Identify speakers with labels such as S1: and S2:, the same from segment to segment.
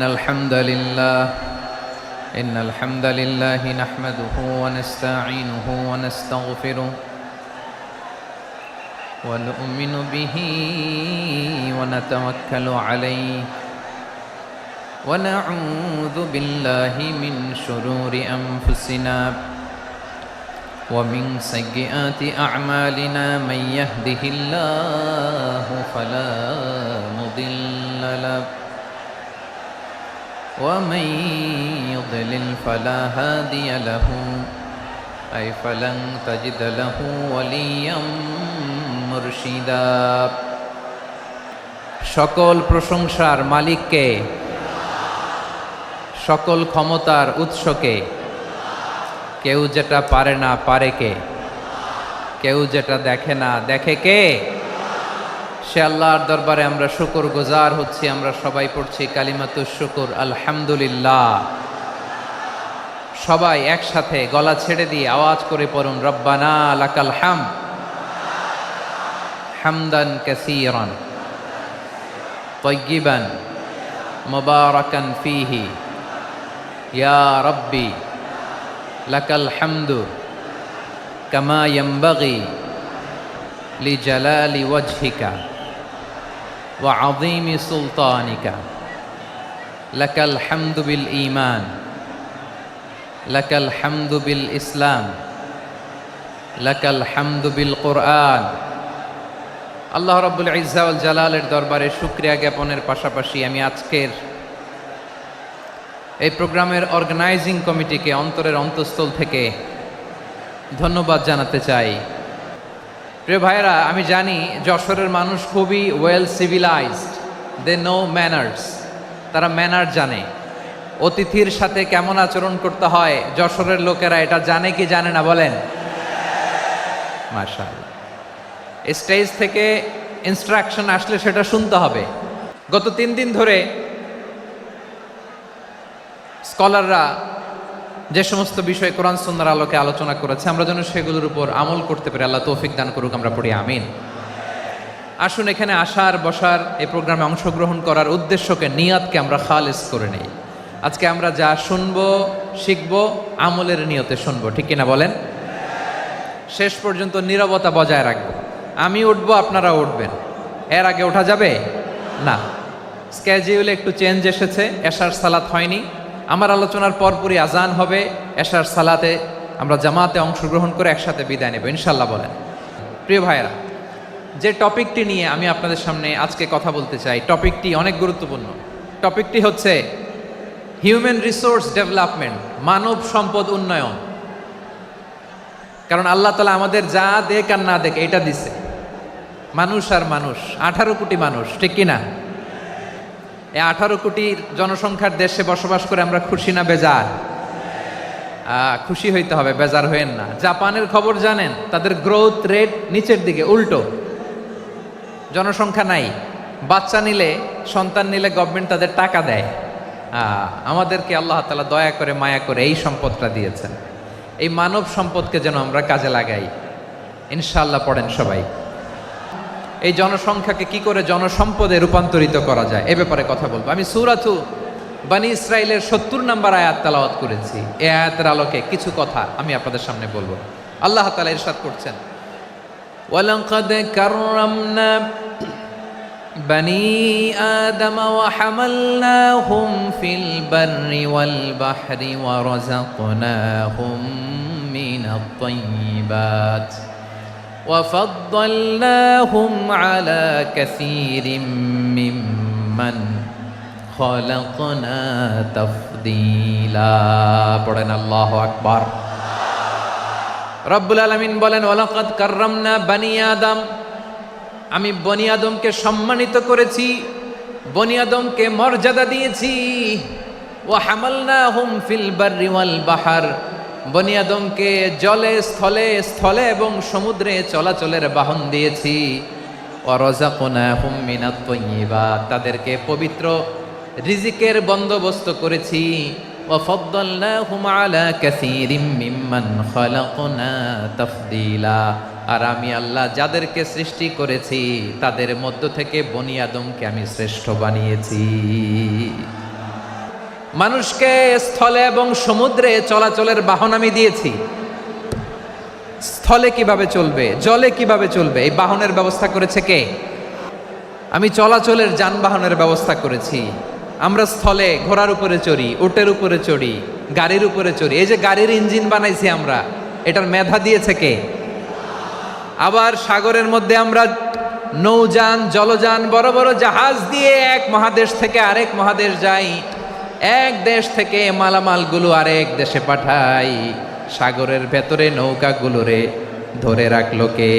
S1: إن الحمد لله نحمده ونستعينه ونستغفره ونؤمن به ونتوكل عليه ونعوذ بالله من شرور أنفسنا ومن سيئات أعمالنا من يهده الله فلا مضل له ومن يضلل فلا هادي له أي فلن تجد له وليا মুর্শিদা। সকল প্রশংসার মালিককে, সকল ক্ষমতার উৎসকে। কেউ যেটা পারে না পারে কে, কেউ যেটা দেখে না দেখে কে? সে আল্লাহর দরবারে আমরা শুকর গুজার হচ্ছি। আমরা সবাই পড়ছি কালিমাতুশ শুকর, আলহামদুলিল্লাহ। সবাই একসাথে গলা ছেড়ে দিয়ে আওয়াজ করে পড়ুন, রব্বানা লাকাল হামদ হামদান কাসীরান তাইয়িবান মুবারাকান ফীহি ইয়া রাব্বি লাকাল হামদু কামা ইয়ানবাগি লিজালালি ওয়াজহিকা ওয়া আযীমি সুলতানিকা। লাকাল হামদু বিল ঈমান, লাকাল হামদু বিল ইসলাম, লাকাল হামদু বিল কুরআন। আল্লাহ রাব্বুল ইজ্জা ওয়াল জালালের দরবারে শুকরিয়া জ্ঞাপনের পাশাপাশি আমি আজকের এই প্রোগ্রামের অর্গানাইজিং কমিটিকে অন্তরের অন্তঃস্থল থেকে ধন্যবাদ জানাতে চাই। প্রিয় ভাইয়েরা, আমি জানি যশোরের মানুষ খুবই well civilised, they know manners. তারা ম্যানার জানে, অতিথির সাথে কেমন আচরণ করতে হয় যশোরের লোকেরা এটা জানে কি জানে না বলেন? মাশাআল্লাহ। স্টেজ থেকে ইনস্ট্রাকশন আসলে সেটা শুনতে হবে। গত 3 দিন ধরে স্কলাররা যে সমস্ত বিষয় কোরআন সুন্নাহর আলোকে আলোচনা করেছে, আমরা যেন সেগুলোর উপর আমল করতে পারি। আল্লাহ তৌফিক দান করুক, আমরা পড়ি আমিন। আসুন এখানে আসার বসার, এই প্রোগ্রামে অংশগ্রহণ করার উদ্দেশ্যকে, নিয়তকে আমরা খালিস করে নেই। আজকে আমরা যা শুনবো শিখবো আমলের নিয়তে শুনবো, ঠিক কিনা বলেন? শেষ পর্যন্ত নীরবতা বজায় রাখবো। আমি উঠবো, আপনারা উঠবেন। এর আগে ওঠা যাবে না। স্কেজিউলে একটু চেঞ্জ এসেছে, এশার সালাত হয়নি। আমার আলোচনার পরপরই আজান হবে। এশার সালাতে আমরা জামাতে অংশগ্রহণ করে একসাথে বিদায় নেব ইনশাল্লাহ বলেন। প্রিয় ভাইয়েরা, যে টপিকটি নিয়ে আমি আপনাদের সামনে আজকে কথা বলতে চাই, টপিকটি অনেক গুরুত্বপূর্ণ। টপিকটি হচ্ছে হিউম্যান রিসোর্স ডেভেলপমেন্ট, মানব সম্পদ উন্নয়ন। কারণ আল্লাহ তাআলা আমাদের যা দেখ আর না দেখ এটা দিছে। মানুষ আর মানুষ, 18 কোটি মানুষ, ঠিক কিনা? এই 18 কোটি জনসংখ্যার দেশে বসবাস করে আমরা খুশি না বেজার? খুশি হইতে হবে, বেজার হইেন না। জাপানের খবর জানেন? তাদের গ্রোথ রেট নিচের দিকে, উল্টো। জনসংখ্যা নাই, বাচ্চা নিলে, সন্তান নিলে গভর্নমেন্ট তাদের টাকা দেয়। আমাদেরকে আল্লাহ তাআলা দয়া করে মায়া করে এই সম্পদটা দিয়েছেন। এই মানব সম্পদকে যেন আমরা কাজে লাগাই ইনশাআল্লাহ। পড়েন সবাই। এই জনসংখ্যাকে কি করে জনসম্পদে রূপান্তরিত করা যায় এ ব্যাপারে কথা বলবো। আমি সূরাতু বনী ইসরাইলের 70 নম্বর আয়াত তেলাওয়াত করেছি। এই আয়াতের আলোকে কিছু কথা আমি আপনাদের সামনে বলবো। আল্লাহ তাআলা ইরশাদ করছেন, ওয়ালাকাদ কাররামনা বনী আদম ওয়া হামালনাহুম ফিল বাররি ওয়াল বাহরি ওয়া রাযাকনাহুম মিনাত তাইয়্যিবাত وفضلناهم على كثير ممن خلقنا تفضيلا। পড়েন আল্লাহু আকবার। রব্বুল আলামিন বলেন, ওয়ালাকাদ কাররামনা বনী আদম, আমি বনী আদমকে সম্মানিত করেছি, বনী আদমকে মর্যাদা দিয়েছি। ওয়া হামালনাহুম ফিল বাররি ওয়াল বাহর, বনী আদমকে জলে স্থলে স্থলে এবং সমুদ্রে চলাচলের বাহন দিয়েছি। ওয়া রাযাকনাহুম মিনাত তাইয়্যিবাত, তাদেরকে পবিত্র রিজিকের বন্দোবস্ত করেছি। ওয়া ফাদ্দালনাহুম আলা কাসীরিম মিম্মান খালাকনা তাফদীলা, আর আমি আল্লাহ যাদেরকে সৃষ্টি করেছি তাদের মধ্য থেকে বনী আদমকে আমি শ্রেষ্ঠ বানিয়েছি। মানুষকে স্থলে এবং সমুদ্রে চলাচলের বাহন আমি দিয়েছি। স্থলে কিভাবে চলবে, জলে কিভাবে চলবে, এই বাহনের ব্যবস্থা করেছে কে? আমি চলাচলের যানবাহনের ব্যবস্থা করেছি। আমরা স্থলে ঘোড়ার উপরে চড়ি, উটের উপরে চড়ি, গাড়ির উপরে চড়ি। এই যে গাড়ির ইঞ্জিন বানাইছি আমরা, এটার মেধা দিয়েছে কে? আবার সাগরের মধ্যে আমরা নৌযান, জলযান, বড় বড় জাহাজ দিয়ে এক মহাদেশ থেকে আরেক মহাদেশ যাই, এক দেশ থেকে মালামালগুলো আরেক দেশে পাঠাই। সাগরের ভেতরে নৌকাগুলোরে ধরে রাখলো কে?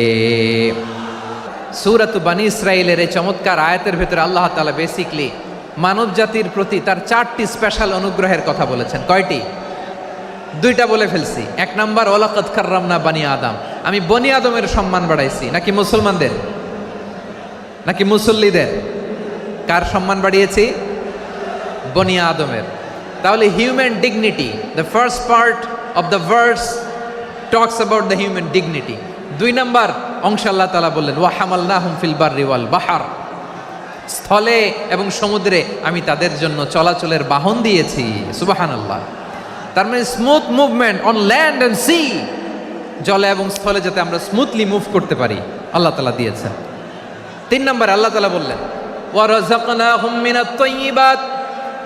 S1: সূরাত বানী ইসরাইলের এই চমৎকার আয়াতের ভেতরে আল্লাহ তাআলা বেসিকলি মানব জাতির প্রতি তার 4টি স্পেশাল অনুগ্রহের কথা বলেছেন। কয়টি? 2টা বলে ফেলছি। 1 নাম্বার, ওয়ালাকাদ কাররামনা বানি আদম, আমি বনি আদমের সম্মান বাড়াইছি। নাকি মুসলমানদের, নাকি মুসল্লিদের? কার সম্মান বাড়িয়েছি? বনি আদমের। তাহলে human dignity, the first part of the verse talks about the human dignity. 2 number অংশ আল্লাহ তাআলা বললেন ওয়া হামালনাহুম ফিল বাররি ওয়াল বাহর, স্থলে এবং সমুদ্রে আমি তাদের জন্য চলাচলের বাহন দিয়েছি। সুবহানাল্লাহ। তার মানে smooth movement on land and sea, জলে এবং স্থলে যাতে আমরা স্মুথলি মুভ করতে পারি আল্লাহ তাআলা দিয়েছেন। 3 নম্বর আল্লাহ তাআলা বললেন ওয়া রাযাকনাহুম মিনাত তাইয়্যিবাত,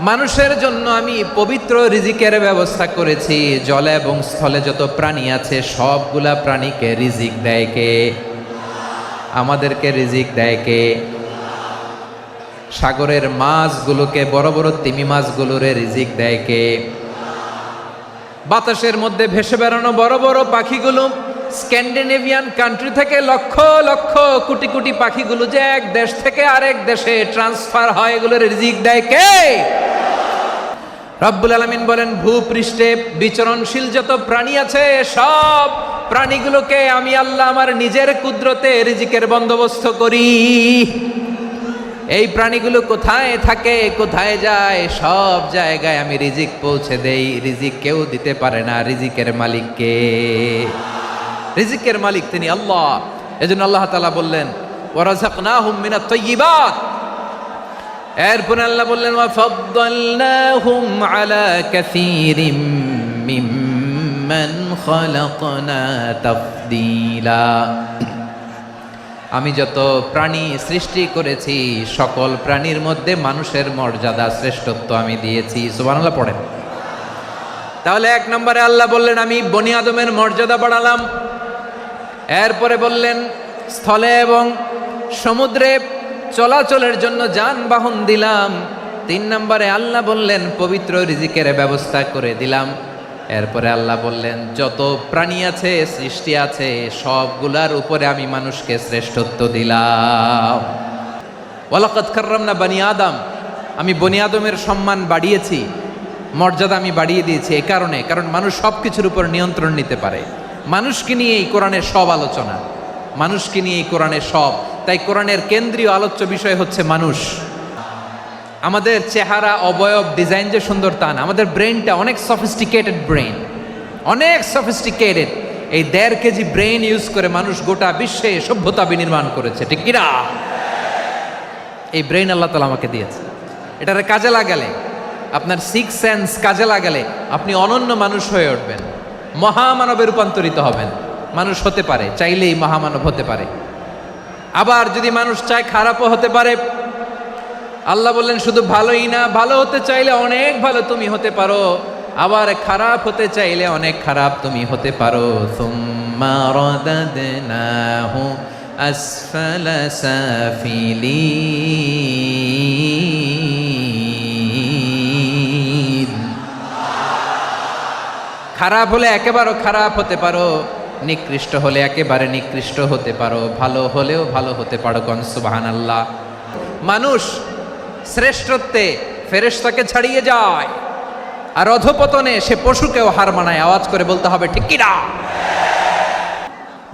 S1: মানুষের জন্য আমি পবিত্র রিজিকের ব্যবস্থা করেছি। জলে এবং স্থলে যত প্রাণী আছে সবগুলা প্রাণীকে রিজিক দেয় কে? আমাদেরকে রিজিক দেয় কে? সাগরের মাছগুলোকে, বড় বড় তিমি মাছগুলোরে রিজিক দেয় কে? বাতাসের মধ্যে ভেসে বেড়ানো বড় বড় পাখিগুলো, স্ক্যান্ডিনেভিয়ান কান্ট্রি থেকে লক্ষ লক্ষ কোটি কোটি পাখিগুলো যে এক দেশ থেকে আরেক দেশে ট্রান্সফার হয়, এগুলোর রিজিক দেয় কে? রব্বুল আলামিন বলেন ভূপৃষ্ঠে বিচরণশীল যত প্রাণী আছে সব প্রাণীগুলোকে আমি আল্লাহ আমার নিজের কুদরতে রিজিকের বন্দোবস্ত করি। এই প্রাণীগুলো কোথায় থাকে, কোথায় যায়, সব জায়গায় আমি রিজিক পৌঁছে দেই। রিজিক কেউ দিতে পারে না, রিজিকের মালিক কে? রিজিকের মালিক তিনি আল্লাহ। এজন্য আল্লাহ তাআলা বললেন ওয়া রাযাকনাহুম মিনাত তাইয়্যিবাত। এরপর আল্লাহ বললেন ওয়া ফাদ্দালনাহুম আলা কাসীরিম মিম্মান খালাকনা তাফদীলা, আমি যত প্রাণী সৃষ্টি করেছি সকল প্রাণীর মধ্যে মানুষের মর্যাদা, শ্রেষ্ঠত্ব আমি দিয়েছি। সুবহানাল্লাহ পড়েন। তাহলে 1 নম্বরে আল্লাহ বললেন আমি বনি আদমের মর্যাদা বাড়ালাম। এরপরে বললেন স্থলে এবং সমুদ্রে চলাচলের জন্য যানবাহন দিলাম। 3 নম্বরে আল্লাহ বললেন পবিত্র রিজিকের ব্যবস্থা করে দিলাম। এরপরে আল্লাহ বললেন যত প্রাণী আছে, সৃষ্টি আছে, সবগুলার উপরে আমি মানুষকে শ্রেষ্ঠত্ব দিলাম। ওয়ালাকাদ কাররামনা বানি আদম, আমি বনি আদমের সম্মান বাড়িয়েছি, মর্যাদা আমি বাড়িয়ে দিয়েছি। এই কারণে, কারণ মানুষ সব কিছুর উপর নিয়ন্ত্রণ নিতে পারে। মানুষকে নিয়ে এই কোরআনের সব আলোচনা, মানুষকে নিয়ে এই কোরআনের সব। তাই কোরআনের কেন্দ্রীয় আলোচ্য বিষয় হচ্ছে মানুষ। আমাদের চেহারা, অবয়ব, ডিজাইন যে সুন্দর তা না, আমাদের ব্রেনটা অনেক সফিস্টিকেটেড ব্রেন, অনেক সফিস্টিকেটেড। এই 1.5 কেজি ব্রেন ইউজ করে মানুষ গোটা বিশ্বে সভ্যতা বিনির্মাণ করেছে, ঠিক কিনা? এই ব্রেন আল্লাহ তাআলা আমাকে দিয়েছে। এটারে কাজে লাগালে, আপনার 6 সেন্স কাজে লাগালে আপনি অনন্য মানুষ হয়ে উঠবেন, মহামানবে রূপান্তরিত হবেন। মানুষ হতে পারে, চাইলেই মহামানব হতে পারে। আবার যদি মানুষ চায় খারাপও হতে পারে। আল্লাহ বললেন শুধু ভালোই না, ভালো হতে চাইলে অনেক ভালো তুমি হতে পারো, আবার খারাপ হতে চাইলে অনেক খারাপ তুমি হতে পারো। সুম্মা রাদাদনাহু আসফালা সাফিলিন, খারাপ হলে একেবারে খারাপ হতে পারো, নিকৃষ্ট হলে একেবারে নিকৃষ্ট হতে পারো, ভালো হলেও ভালো হতে পারো। কোন সুবহানাল্লাহ। মানুষ শ্রেষ্ঠত্বে ফেরেশতাকে ছাড়িয়ে যায়, আর অধপতনে সে পশুকেও হার মানায়। আওয়াজ করে বলতে হবে ঠিক কিনা?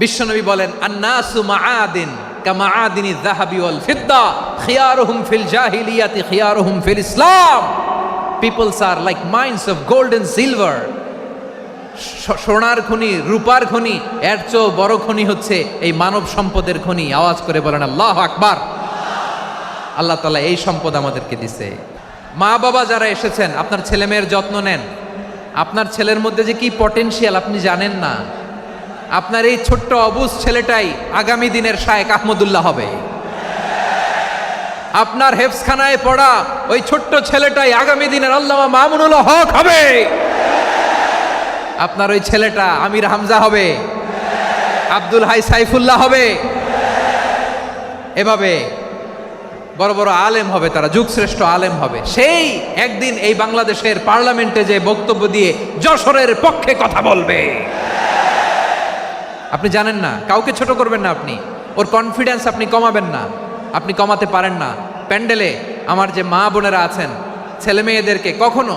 S1: বিশ্বনবী বলেন আন্নাসু মাআদিন কামাআদিনিজ যাহাবি ওয়াল ফিদ্দা খিয়ারুহুম ফিল জাহিলিয়াতি খিয়ারুহুম ফিল ইসলাম। Peoples are like mines of gold and silver. সোনার খনি, রূপার খনি, এর চেয়েও বড় খনি হচ্ছে এই মানব সম্পদের খনি। আওয়াজ করে বলেন আল্লাহু আকবার। আল্লাহ তাআলা এই সম্পদ আমাদেরকে দিছে। মা বাবা যারা এসেছেন, আপনার ছেলে মেয়ের যত্ন নেন। আপনার ছেলের মধ্যে যে কি পটেনশিয়াল আপনি জানেন না। আপনার এই ছোট্ট অবুজ ছেলেটাই আগামী দিনের শায়েখ আহমদুল্লাহ হবে। আপনার হেফসখানায় পড়া ওই ছোট্ট ছেলেটাই আগামী দিনের আল্লামা মামুনুল হক হবে। আপনার ওই ছেলেটা আমির হামজা হবে, আব্দুল হাই সাইফুল্লাহ হবে। এভাবে বড় বড় আলেম হবে, তারা যুগশ্রেষ্ঠ আলেম হবে। সেই একদিন এই বাংলাদেশের পার্লামেন্টে যে বক্তব্য দিয়ে যশোরের পক্ষে কথা বলবে। আপনি জানেন না, কাউকে ছোট করবেন না আপনি, ওর কনফিডেন্স আপনি কমাবেন না, আপনি কমাতে পারেন না। প্যান্ডেলে আমার যে মা বোনেরা আছেন, ছেলে মেয়েদেরকে কখনো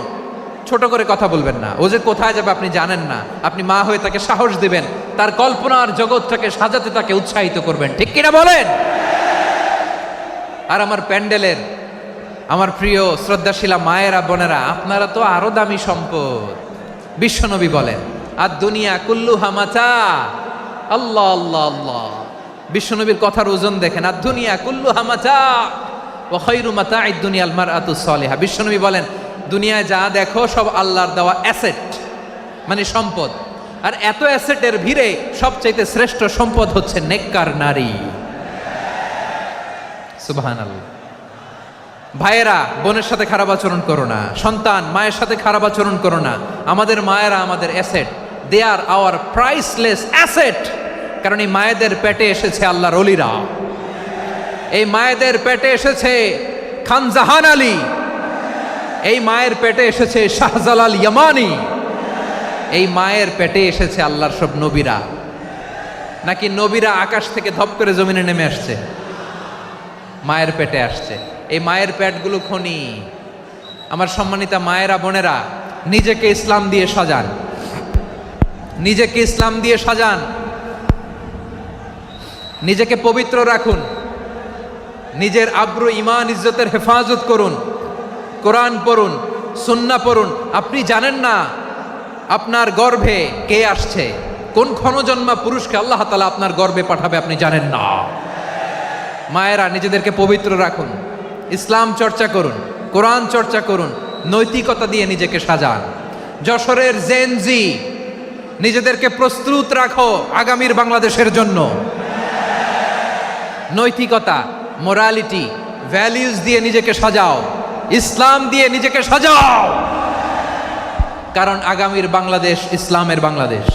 S1: ছোট করে কথা বলবেন না। ও যে কোথায় যাবে আপনি জানেন না, আপনি মা হয়ে তাকে সাহস দিবেন, তার কল্পনার জগৎটাকে সাজাতে তাকে উৎসাহিত করবেন, ঠিক কিনা বলেন? আর আমার প্যান্ডেলের আমার প্রিয় শ্রদ্ধাশীলা মায়েরা বোনেরা, আপনারা তো আরো দামি সম্পদ। বিশ্বনবী বলেন, আর দুনিয়া কুল্লু হামাচা। আল্লাহ আল্লাহ আল্লাহ, বিশ্বনবীর কথার ওজন দেখেন। আর দুনিয়া কুল্লু হামাচা ওয়া খায়রু মাতা'আদ দুনিয়াল মারআতুস সালিহা। বিশ্বনবী বলেন, দুনিয়ায় যা দেখো সব আল্লাহর দেওয়া অ্যাসেট, মানে সম্পদ। আর এত অ্যাসেটের ভিড়ে সবচাইতে শ্রেষ্ঠ সম্পদ হচ্ছে নেককার নারী। সুবহানাল্লাহ। ভাইয়েরা বোনের সাথে খারাপ আচরণ করো না, সন্তান মায়ের সাথে খারাপ আচরণ করো না। আমাদের মায়েরা আমাদের asset, they are our priceless asset. কারণ এই মায়েদের পেটে এসেছে আল্লাহর ওলিরা, এই মায়েদের পেটে এসেছে খান জাহান আলী, এই মায়ের পেটে এসেছে শাহজালাল ইয়ামানি, এই মায়ের পেটে এসেছে আল্লাহর সব নবীরা। নাকি নবীরা আকাশ থেকে ধপ করে জমিনে নেমে আসছে? মায়ের পেটে আসছে। এই মায়ের পেটগুলো খনি। আমার সম্মানিতা মায়েরা বোনেরা, নিজেকে ইসলাম দিয়ে সাজান, নিজেকে ইসলাম দিয়ে সাজান, নিজেকে পবিত্র রাখুন, নিজের আব্রু ইমান ইজ্জতের হেফাজত করুন, কোরআন পড়ুন, সুন্নাহ পড়ুন। আপনি জানেন না আপনার গর্ভে কে আসছে, কোন ক্ষণজন্মা পুরুষকে আল্লাহ তাআলা আপনার গর্ভে পাঠাবে আপনি জানেন না। মায়েরা নিজেদেরকে পবিত্র রাখুন, ইসলাম চর্চা করুন, কোরআন চর্চা করুন, নৈতিকতা দিয়ে নিজেকে সাজান। যশোরের জেনজি, নিজেদেরকে প্রস্তুত রাখো আগামীর বাংলাদেশের জন্য। নৈতিকতা, মোরালিটি, ভ্যালিউজ দিয়ে নিজেকে সাজাও, ইসলাম দিয়ে নিজেকে সাজাও। কারণ আগামীর বাংলাদেশ ইসলামের বাংলাদেশ।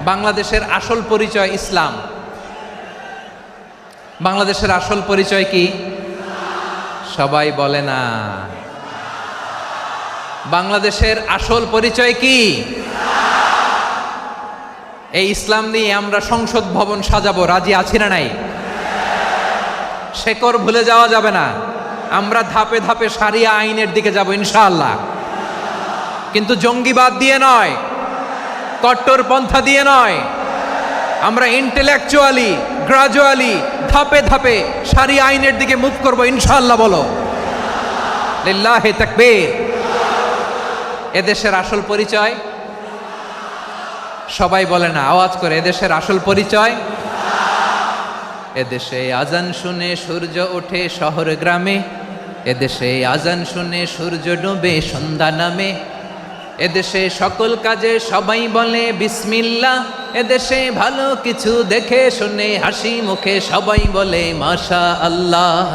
S1: বাংলাদেশের আসল পরিচয় ইসলাম। বাংলাদেশের আসল পরিচয় কি? সবাই বলে না। বাংলাদেশের আসল পরিচয় কি? এই ইসলাম নিয়ে আমরা সংসদ ভবন সাজাবো, রাজি আছি না নাই? শেকড় ভুলে যাওয়া যাবে না। আমরা ধাপে ধাপে শারিয়া আইনের দিকে যাব ইনশাআল্লাহ, কিন্তু জঙ্গিবাদ দিয়ে নয়, কট্টরপন্থা দিয়ে নয়। আমরা ইন্টেলেকচুয়ালি, গ্রাজুয়ালি, ধাপে ধাপে শারিয়া আইনের দিকে মুভ করব ইনশাআল্লাহ। বলো লিল্লাহি তাকবীর। এদেশের আসল পরিচয় সবাই বলে না, আওয়াজ করে, এদেশের আসল পরিচয়। এদেশে আজান শুনে সূর্য ওঠে শহর গ্রামে, এদেশে আজান শুনে সূর্য ডুবে সন্ধ্যা নামে, এদেশে সকল কাজে সবাই বলে বিসমিল্লাহ, এদেশে ভালো কিছু দেখে শুনে হাসি মুখে সবাই বলে মাশা আল্লাহ।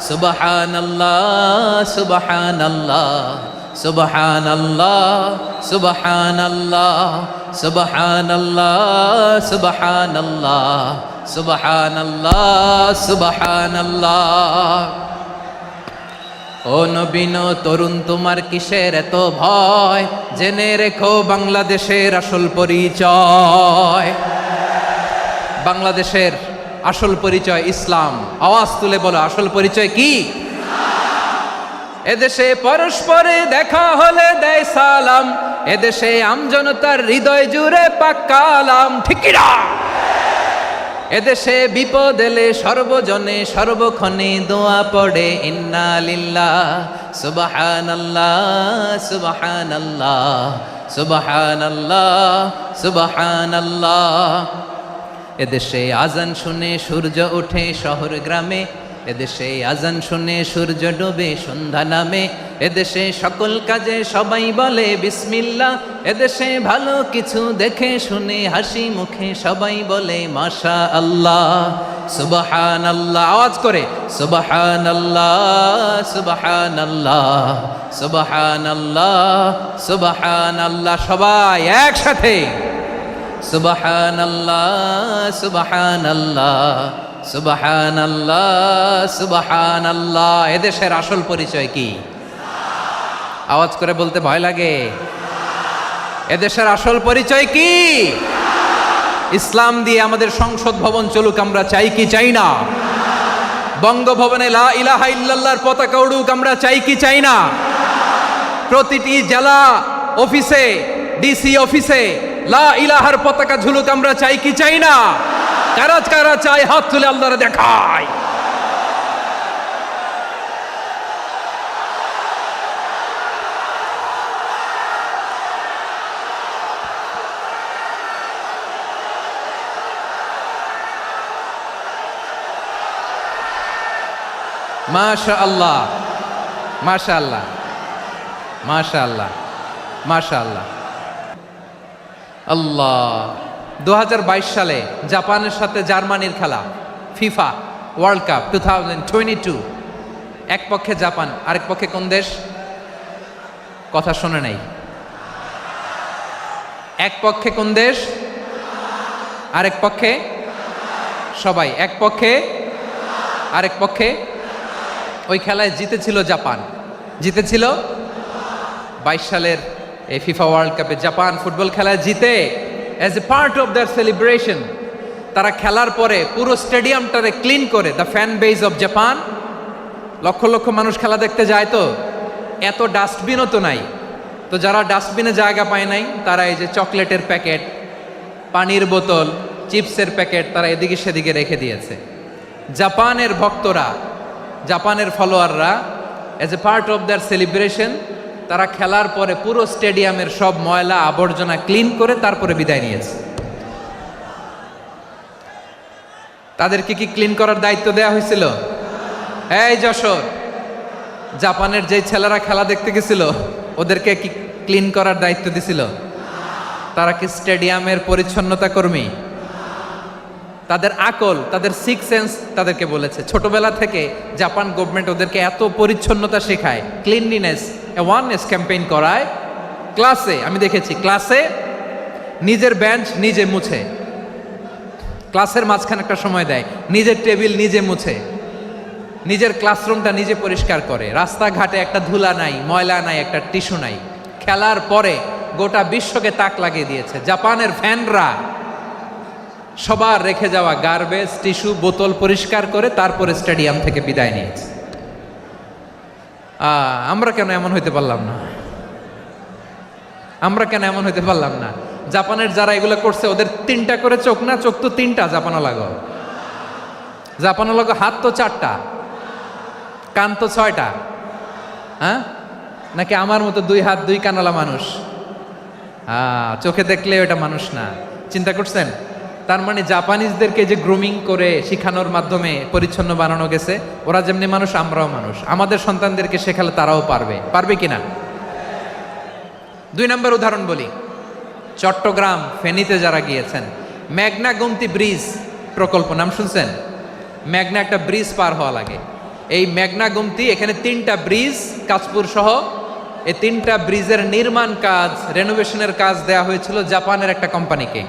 S1: সুবহানাল্লাহ সুবহানাল্লাহ সুবহানাল্লাহ সুবহানাল্লাহ সুবহানাল্লাহ সুবহানাল্লাহ সুবহানাল্লাহ সুবহানাল্লাহ। ও নবীন তরুণ, তোমার কিসের এত ভয়? জেনে রেখো বাংলাদেশের আসল পরিচয়। বাংলাদেশের আসল পরিচয় ইসলাম। আওয়াজ তুলে বলো, আসল পরিচয় কি? এদেশে পরস্পরে দেখা হলে দেয় সালাম, এদেশে আমজনতার হৃদয় জুড়ে পাক্কালাম, ঠিক কি না? এদেশে বিপদ এলে সর্বজনে সর্বক্ষণে দোয়া পড়ে ইন্না লিল্লাহ সুবহানাল্লাহ সুবহানাল্লাহ সুবহানাল্লাহ সুবহানাল্লাহ। এদেশে আজান শুনে সূর্য ওঠে শহর গ্রামে, এদেশে আজান শুনে সূর্য ডোবে সন্ধ্যা নামে, এদেশে সকল কাজে সবাই বলে বিসমিল্লাহ, এদেশে ভালো কিছু দেখে শুনে হাসি মুখে সবাই বলে মাশা আল্লাহ, সুবহানাল্লাহ। আওয়াজ করে সুবহানাল্লাহ, সুবহানাল্লাহ, সুবহানাল্লাহ, সুবহানাল্লাহ। সবাই একসাথে সুবহানাল্লাহ, সুবহানাল্লাহ, সুবহানাল্লাহ, সুবহানাল্লাহ। এদেশের আসল পরিচয় কি? আওয়াজ করে বলতে ভয় লাগে। এদেশের আসল পরিচয় কি? ইসলাম দিয়ে আমাদের সংসদ ভবন চলুক, আমরা চাই কি চাই না? বঙ্গভবনে লা ইলাহা ইল্লাল্লাহর পতাকা উড়ুক, আমরা চাই কি চাই না? প্রতিটি জেলা অফিসে, ডিসি অফিসে লা ইলাহার পতাকা ঝুলুক, আমরা চাই কি চাই না? কারা কারা চাই হাত তুলে আল্লাহরে দেখায়। মাশাআল্লাহ, মাশাআল্লাহ, মাশাআল্লাহ, মাশাআল্লাহ। আল্লাহ। 2022 সালে জাপানের সাথে জার্মানির খেলা, ফিফা ওয়ার্ল্ড কাপ 2022। এক পক্ষে জাপান, আরেক পক্ষে কোন দেশ? কথা শোনে নাই। এক পক্ষে কোন দেশ? আরেক পক্ষে সবাই। এক পক্ষে আরেক পক্ষে। ওই খেলায় জিতেছিল জাপান, জিতেছিল 22 সালের এই ফিফা ওয়ার্ল্ড কাপে জাপান ফুটবল খেলায় জিতে as a part of their celebration তারা খেলার পরে পুরো স্টেডিয়ামটারে ক্লিন করে, the fan base of Japan. Lakh lakh মানুষ খেলা দেখতে যায়, তো এত ডাস্টবিনও তো নাই, তো যারা ডাস্টবিনে জায়গা পায় নাই তারা এই যে চকলেটের প্যাকেট, পানির বোতল, চিপসের প্যাকেট তারা এদিকে সেদিকে রেখে দিয়েছে। জাপানের ভক্তরা, জাপানের ফলোয়াররা as a part of their celebration তারা খেলার পরে পুরো স্টেডিয়ামের সব ময়লা আবর্জনা ক্লিন করে তারপরে বিদায় নিয়েছে। তাদেরকে কি ক্লিন করার দায়িত্ব দেওয়া হয়েছিল? এই যশোর, জাপানের যে ছেলেরা খেলা দেখতে গেছিল ওদেরকে কি ক্লিন করার দায়িত্ব দিছিল? তারা কি স্টেডিয়ামের পরিচ্ছন্নতা কর্মী? তাদের আকল, তাদের সিক্স সেন্স তাদেরকে বলেছে। ছোটবেলা থেকে জাপান গভর্নমেন্ট ওদেরকে এত পরিচ্ছন্নতা শেখায়, ক্লিনলিনেস অ্যাওয়ারনেস ক্যাম্পেইন করায়। ক্লাসে আমি দেখেছি, ক্লাসে নিজের বেঞ্চ নিজে মুছে, ক্লাসের মাঝখানে একটা সময় দেয়, নিজের টেবিল নিজে মুছে, নিজের ক্লাসরুমটা নিজে পরিষ্কার করে। রাস্তাঘাটে একটা ধুলা নাই, ময়লা নাই, একটা টিস্যু নাই। খেলার পরে গোটা বিশ্বকে তাক লাগিয়ে দিয়েছে। জাপানের ফ্যানরা সবার রেখে যাওয়া গার্বেজ, টিস্যু, বোতল পরিষ্কার করে তারপরে স্টেডিয়াম থেকে বিদায় নিয়েছে। আমরা কেন এমন হইতে পারলাম না? আমরা কেন এমন হইতে পারলাম না? জাপানের যারা এগুলো করছে ওদের 3টা করে চোখ না? চোখ তো 3টা, জাপানো লাগো। জাপানো লাগো হাত তো 4টা, কান তো 6টা। হ্যাঁ, নাকি আমার মতো 2 হাত 2 কানওয়ালা মানুষ? চোখে দেখলে ওটা মানুষ না। চিন্তা করছেন? তার মানে জাপানিজদেরকে যে গ্রুমিং করে শিখানোর মাধ্যমে পরিচ্ছন্ন বানানো গেছে, ওরা যেমনি মানুষ আমরাও মানুষ। আমাদের সন্তানদেরকে শেখালে তারাও পারবে, পারবে কিনা? 2 নম্বর উদাহরণ বলি। চট্টগ্রাম ফেনীতে যারা গিয়েছেন, মেঘনা গোমতী ব্রিজ প্রকল্প নাম শুনছেন? মেঘনা একটা ব্রিজ পার হওয়া লাগে। এই মেঘনা গোমতী, এখানে 3টা ব্রিজ কাঁচপুর সহ, এই 3টা ব্রিজের নির্মাণ কাজ, রেনোভেশনের কাজ দেয়া হয়েছিল জাপানের একটা কোম্পানিকে।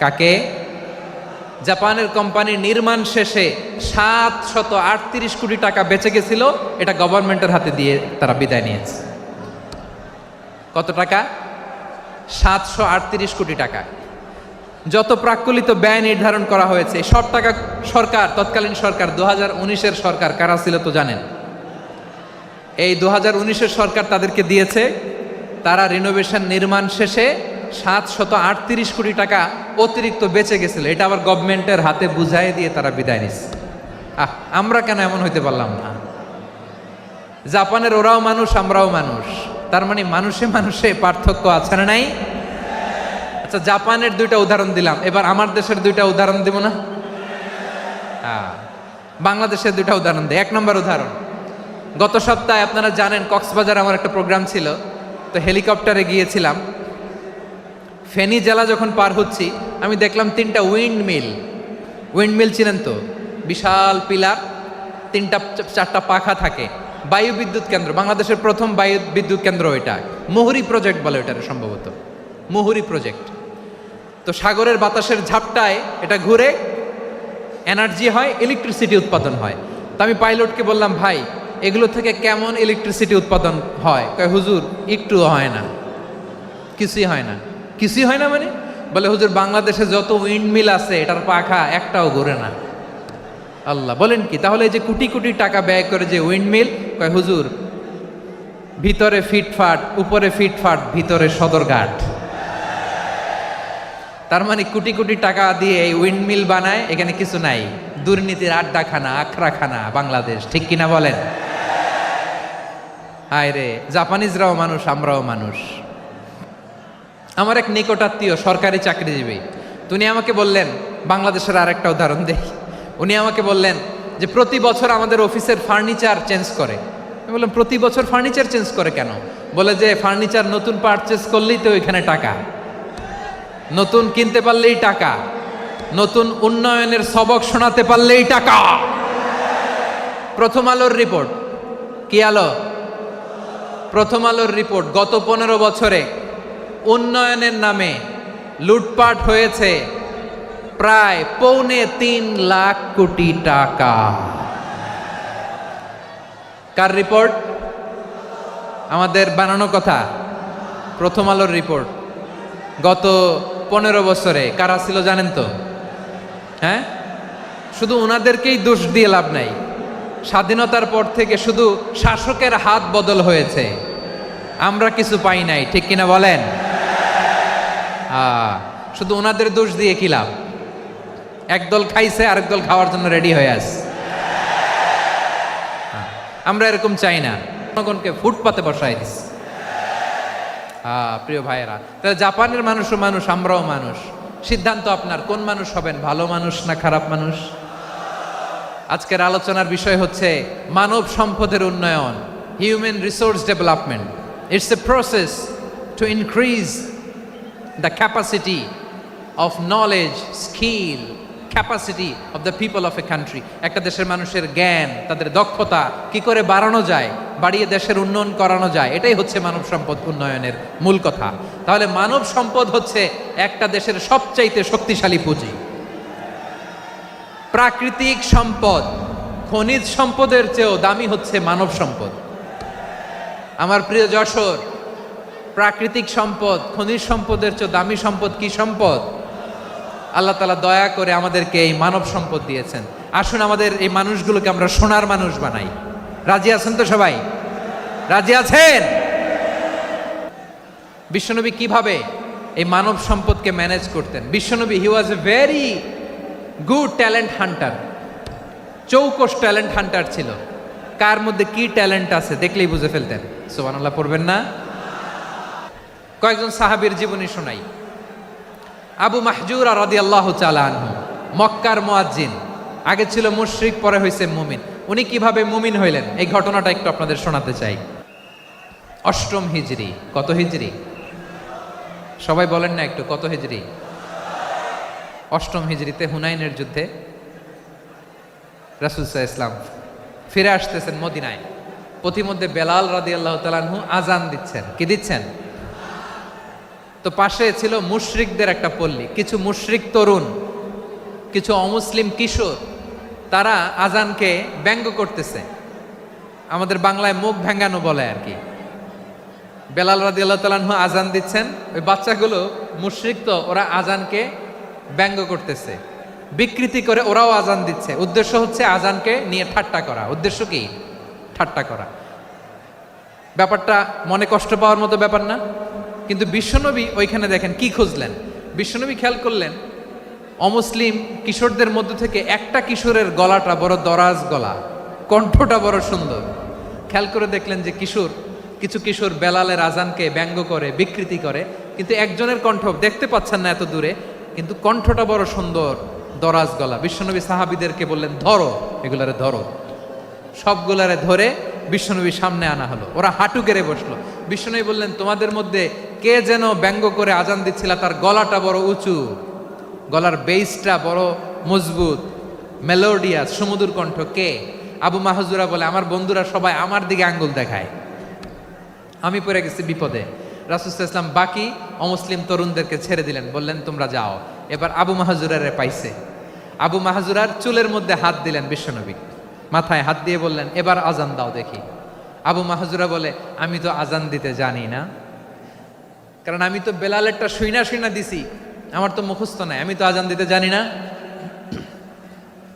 S1: কাকে? জাপানের কোম্পানি। নির্মাণ শেষে 738 কোটি টাকা বেঁচে গেছিল, এটা গভর্নমেন্টের হাতে দিয়ে তারা বিদায় নিয়েছে। কত টাকা? 738 কোটি টাকা। যত প্রাক্কলিত ব্যয় নির্ধারণ করা হয়েছে সব টাকা সরকার, তৎকালীন সরকার 2019-এর সরকার, কারা ছিল তো জানেন? এই 2019-এর সরকার তাদেরকে দিয়েছে। তারা রিনোভেশন নির্মাণ শেষে 738 কোটি টাকা অতিরিক্ত বেঁচে গেছিল, এটা আবার গভর্নমেন্টের হাতে বুঝাই দিয়ে তারা বিদায় নিচ্ছে। আমরা কেন এমন হইতে পারলাম না? জাপানের ওরাও মানুষ, আমরাও মানুষ। তার মানে মানুষে মানুষে পার্থক্য আছে না নাই? আচ্ছা, জাপানের 2টা উদাহরণ দিলাম, এবার আমার দেশের 2টা উদাহরণ দিব না? বাংলাদেশের দুইটা উদাহরণ দেয়। 1 নম্বর উদাহরণ, গত সপ্তাহে আপনারা জানেন কক্সবাজার আমার একটা প্রোগ্রাম ছিল, তো হেলিকপ্টারে গিয়েছিলাম। ফেনী জেলা যখন পার হচ্ছি আমি দেখলাম 3টা উইন্ডমিল চিনেন তো, বিশাল পিলার, 3টা-4টা পাখা থাকে, বায়ু বিদ্যুৎ কেন্দ্র, বাংলাদেশের প্রথম বায়ু বিদ্যুৎ কেন্দ্র এটা, মুহুরী প্রজেক্ট বলে এটার সম্ভবত, মুহুরী প্রজেক্ট। তো সাগরের বাতাসের ঝাপটায় এটা ঘুরে এনার্জি হয়, ইলেকট্রিসিটি উৎপাদন হয়। তো আমি পাইলটকে বললাম, ভাই এগুলো থেকে কেমন ইলেকট্রিসিটি উৎপাদন হয়? কয় হুজুর একটুও হয় না, কিছুই হয় না। কিছুই হয় না মানে? বলে হুজুর বাংলাদেশে যত উইন্ডমিল আছে এটার পাখা একটাও ঘুরে না। আল্লাহ, বলেন কি? তাহলে এই যে কোটি কোটি টাকা ব্যয় করে যে উইন্ডমিল, কয় হুজুর ভিতরে ফিটফাট, উপরে ফিটফাট, ভিতরে সদরঘাট। তার মানে কোটি কোটি টাকা দিয়ে এই উইন্ডমিল বানায়, এখানে কিছু নাই। দুর্নীতির আড্ডাখানা, আখড়াখানা বাংলাদেশ, ঠিক কিনা বলেন? হায় রে, জাপানিজরাও মানুষ, আমরাও মানুষ। আমার এক নিকটাত্মীয় সরকারি চাকরিজীবী, উনি আমাকে বললেন, বাংলাদেশের আরেকটা উদাহরণ দেখি। উনি আমাকে বললেন যে প্রতি বছর আমাদের অফিসের ফার্নিচার চেঞ্জ করে। আমি বললাম প্রতি বছর ফার্নিচার চেঞ্জ করে কেন? বলে যে ফার্নিচার নতুন পারচেজ করলেই তো ওইখানে টাকা, নতুন কিনতে পারলেই টাকা, নতুন উন্নয়নের সবক শোনাতে পারলেই টাকা। প্রথম আলোর রিপোর্ট, কি আলো? প্রথম আলোর রিপোর্ট, গত 15 বছরে উন্নয়নের নামে লুটপাট হয়েছে প্রায় 3.25 লাখ কোটি টাকা। কার রিপোর্ট? আমাদের বানানো কথা, প্রথম আলোর রিপোর্ট। গত 15 বছরে কারা ছিল জানেন তো? হ্যাঁ, শুধু ওনাদেরকেই দোষ দিয়ে লাভ নাই। স্বাধীনতার পর থেকে শুধু শাসকের হাত বদল হয়েছে, আমরা কিছু পাই নাই, ঠিক কিনা বলেন? শুধু ওনাদের দোষ দিয়ে কি লাভ? একদল খাইছে, আরেক দল খাওয়ার জন্য রেডি হয়ে আছে। আমরা এরকম চাই না, জনগণকে ফুটপাতে বসাই দিস। প্রিয় ভাইয়েরা, তাহলে জাপানের মানুষও মানুষ, আমরাও মানুষ। সিদ্ধান্ত আপনার, কোন মানুষ হবেন, ভালো মানুষ না খারাপ মানুষ? আজকের আলোচনার বিষয় হচ্ছে মানব সম্পদের উন্নয়ন, human resource development. It's a process to increase the capacity of knowledge, skill, capacity of the people of a country. একটা দেশের মানুষের জ্ঞান, তাদের দক্ষতা কি করে বাড়ানো যায়, বাড়িয়ে দেশের উন্নয়ন করানো যায়, এটাই হচ্ছে মানব সম্পদ উন্নয়নের মূল কথা। তাহলে মানব সম্পদ হচ্ছে একটা দেশের সবচাইতে শক্তিশালী পুঁজি। প্রাকৃতিক সম্পদ, খনিজ সম্পদের চেয়েও দামি হচ্ছে মানব সম্পদ। আমার প্রিয় যশোর, প্রাকৃতিক সম্পদ, খনিজ সম্পদের চেয়ে দামি সম্পদ কি সম্পদ? আল্লাহ তাআলা দয়া করে আমাদেরকে এই মানব সম্পদ দিয়েছেন। আসুন আমাদের এই মানুষগুলোকে আমরা সোনার মানুষ বানাই। রাজি আছেন তো সবাই? রাজি আছেন? বিশ্বনবী কিভাবে এই মানব সম্পদকে ম্যানেজ করতেন? বিশ্বনবী, he was a very good talent hunter, চৌকস ট্যালেন্ট হান্টার ছিল। কার মধ্যে কি ট্যালেন্ট আছে দেখলেই বুঝে ফেলতেন। সুবহানাল্লাহ পড়বেন না? কয়েকজন সাহাবীর জীবনী শোনাই। আবু মাহজুরা রাদিয়াল্লাহু তাআলা আনহু, মক্কার মুয়াজ্জিন, আগে ছিল মুশরিক, পরে হয়েছে মুমিন। উনি কিভাবে মুমিন হইলেন এই ঘটনাটা একটু আপনাদের শোনাতে চাই। 8ম হিজরি। কত হিজরি? সবাই বলেন না একটু, কত হিজরি? 8ম হিজরিতে হুনাইনের যুদ্ধে রাসূল সাল্লাল্লাহু আলাইহি ওয়াসাল্লাম ফিরে আসতেছেন মদিনায়। পথিমধ্যে বেলাল রাদিয়াল্লাহু তাআলা আনহু আজান দিচ্ছেন। কি দিচ্ছেন? তো পাশে ছিল মুশরিকদের একটা পল্লী, কিছু মুশরিক তরুণ, কিছু অমুসলিম কিশোর, তারা আজানকে ব্যঙ্গ করতেছে। আমাদের বাংলায় মুখ ভেঙ্গানো বলে আর কি। বেলাল রাদিয়াল্লাহু তাআলা আনহু আজান দিচ্ছেন, ওই বাচ্চাগুলো মুশরিক, তো ওরা আজানকে ব্যঙ্গ করতেছে, বিকৃতি করে ওরাও আজান দিচ্ছে। উদ্দেশ্য হচ্ছে আজানকে নিয়ে ঠাট্টা করা। উদ্দেশ্য কি? ঠাট্টা করা। ব্যাপারটা মনে কষ্ট পাওয়ার মতো ব্যাপার না? কিন্তু বিশ্বনবী ওইখানে দেখেন কি খুঁজলেন। বিশ্বনবী খেয়াল করলেন অমুসলিম কিশোরদের মধ্য থেকে একটা কিশোরের গলাটা বড় দরাজ গলা, কণ্ঠটা বড় সুন্দর। খেয়াল করে দেখলেন যে কিছু কিশোর বেলালের আজানকে ব্যঙ্গ করে, বিকৃতি করে, কিন্তু একজনের কণ্ঠ দেখতে পাচ্ছেন না এত দূরে, কিন্তু কণ্ঠটা বড় সুন্দর, দরাজ গলা। বিশ্বনবী সাহাবীদেরকে বললেন ধরো, এগুলারে ধরো। সবগুলারে ধরে বিশ্বনবী সামনে আনা হলো, ওরা হাঁটু গেড়ে বসলো। বিশ্বনবী বললেন তোমাদের মধ্যে কে যেন ব্যঙ্গ করে আজান দিচ্ছিল, তার গলাটা বড় উঁচু, গলার বেসটা বড় মজবুত, মেলোডিয়াস, সুমধুর কণ্ঠ, কে? আবু মাহজুরা বলে আমার বন্ধুরা সবাই আমার দিকে আঙ্গুল দেখায়, আমি পড়ে গেছি বিপদে। রাসূল সাল্লাল্লাহু আলাইহি ওয়াসাল্লাম বাকি অমুসলিম তরুণদেরকে ছেড়ে দিলেন, বললেন তোমরা যাও। এবার আবু মাহজুরারে পাইছে। আবু মাহজুরার চুলের মধ্যে হাত দিলেন বিশ্বনবী, মাথায় হাত দিয়ে বললেন এবার আজান দাও দেখি। আবু মাহজুরা বলে আমি তো আজান দিতে জানি না, কারণ আমি তো বেলালেরটা শুইনা দিছি, আমার তো মুখস্থ নাই, আমি তো আজান দিতে জানি না।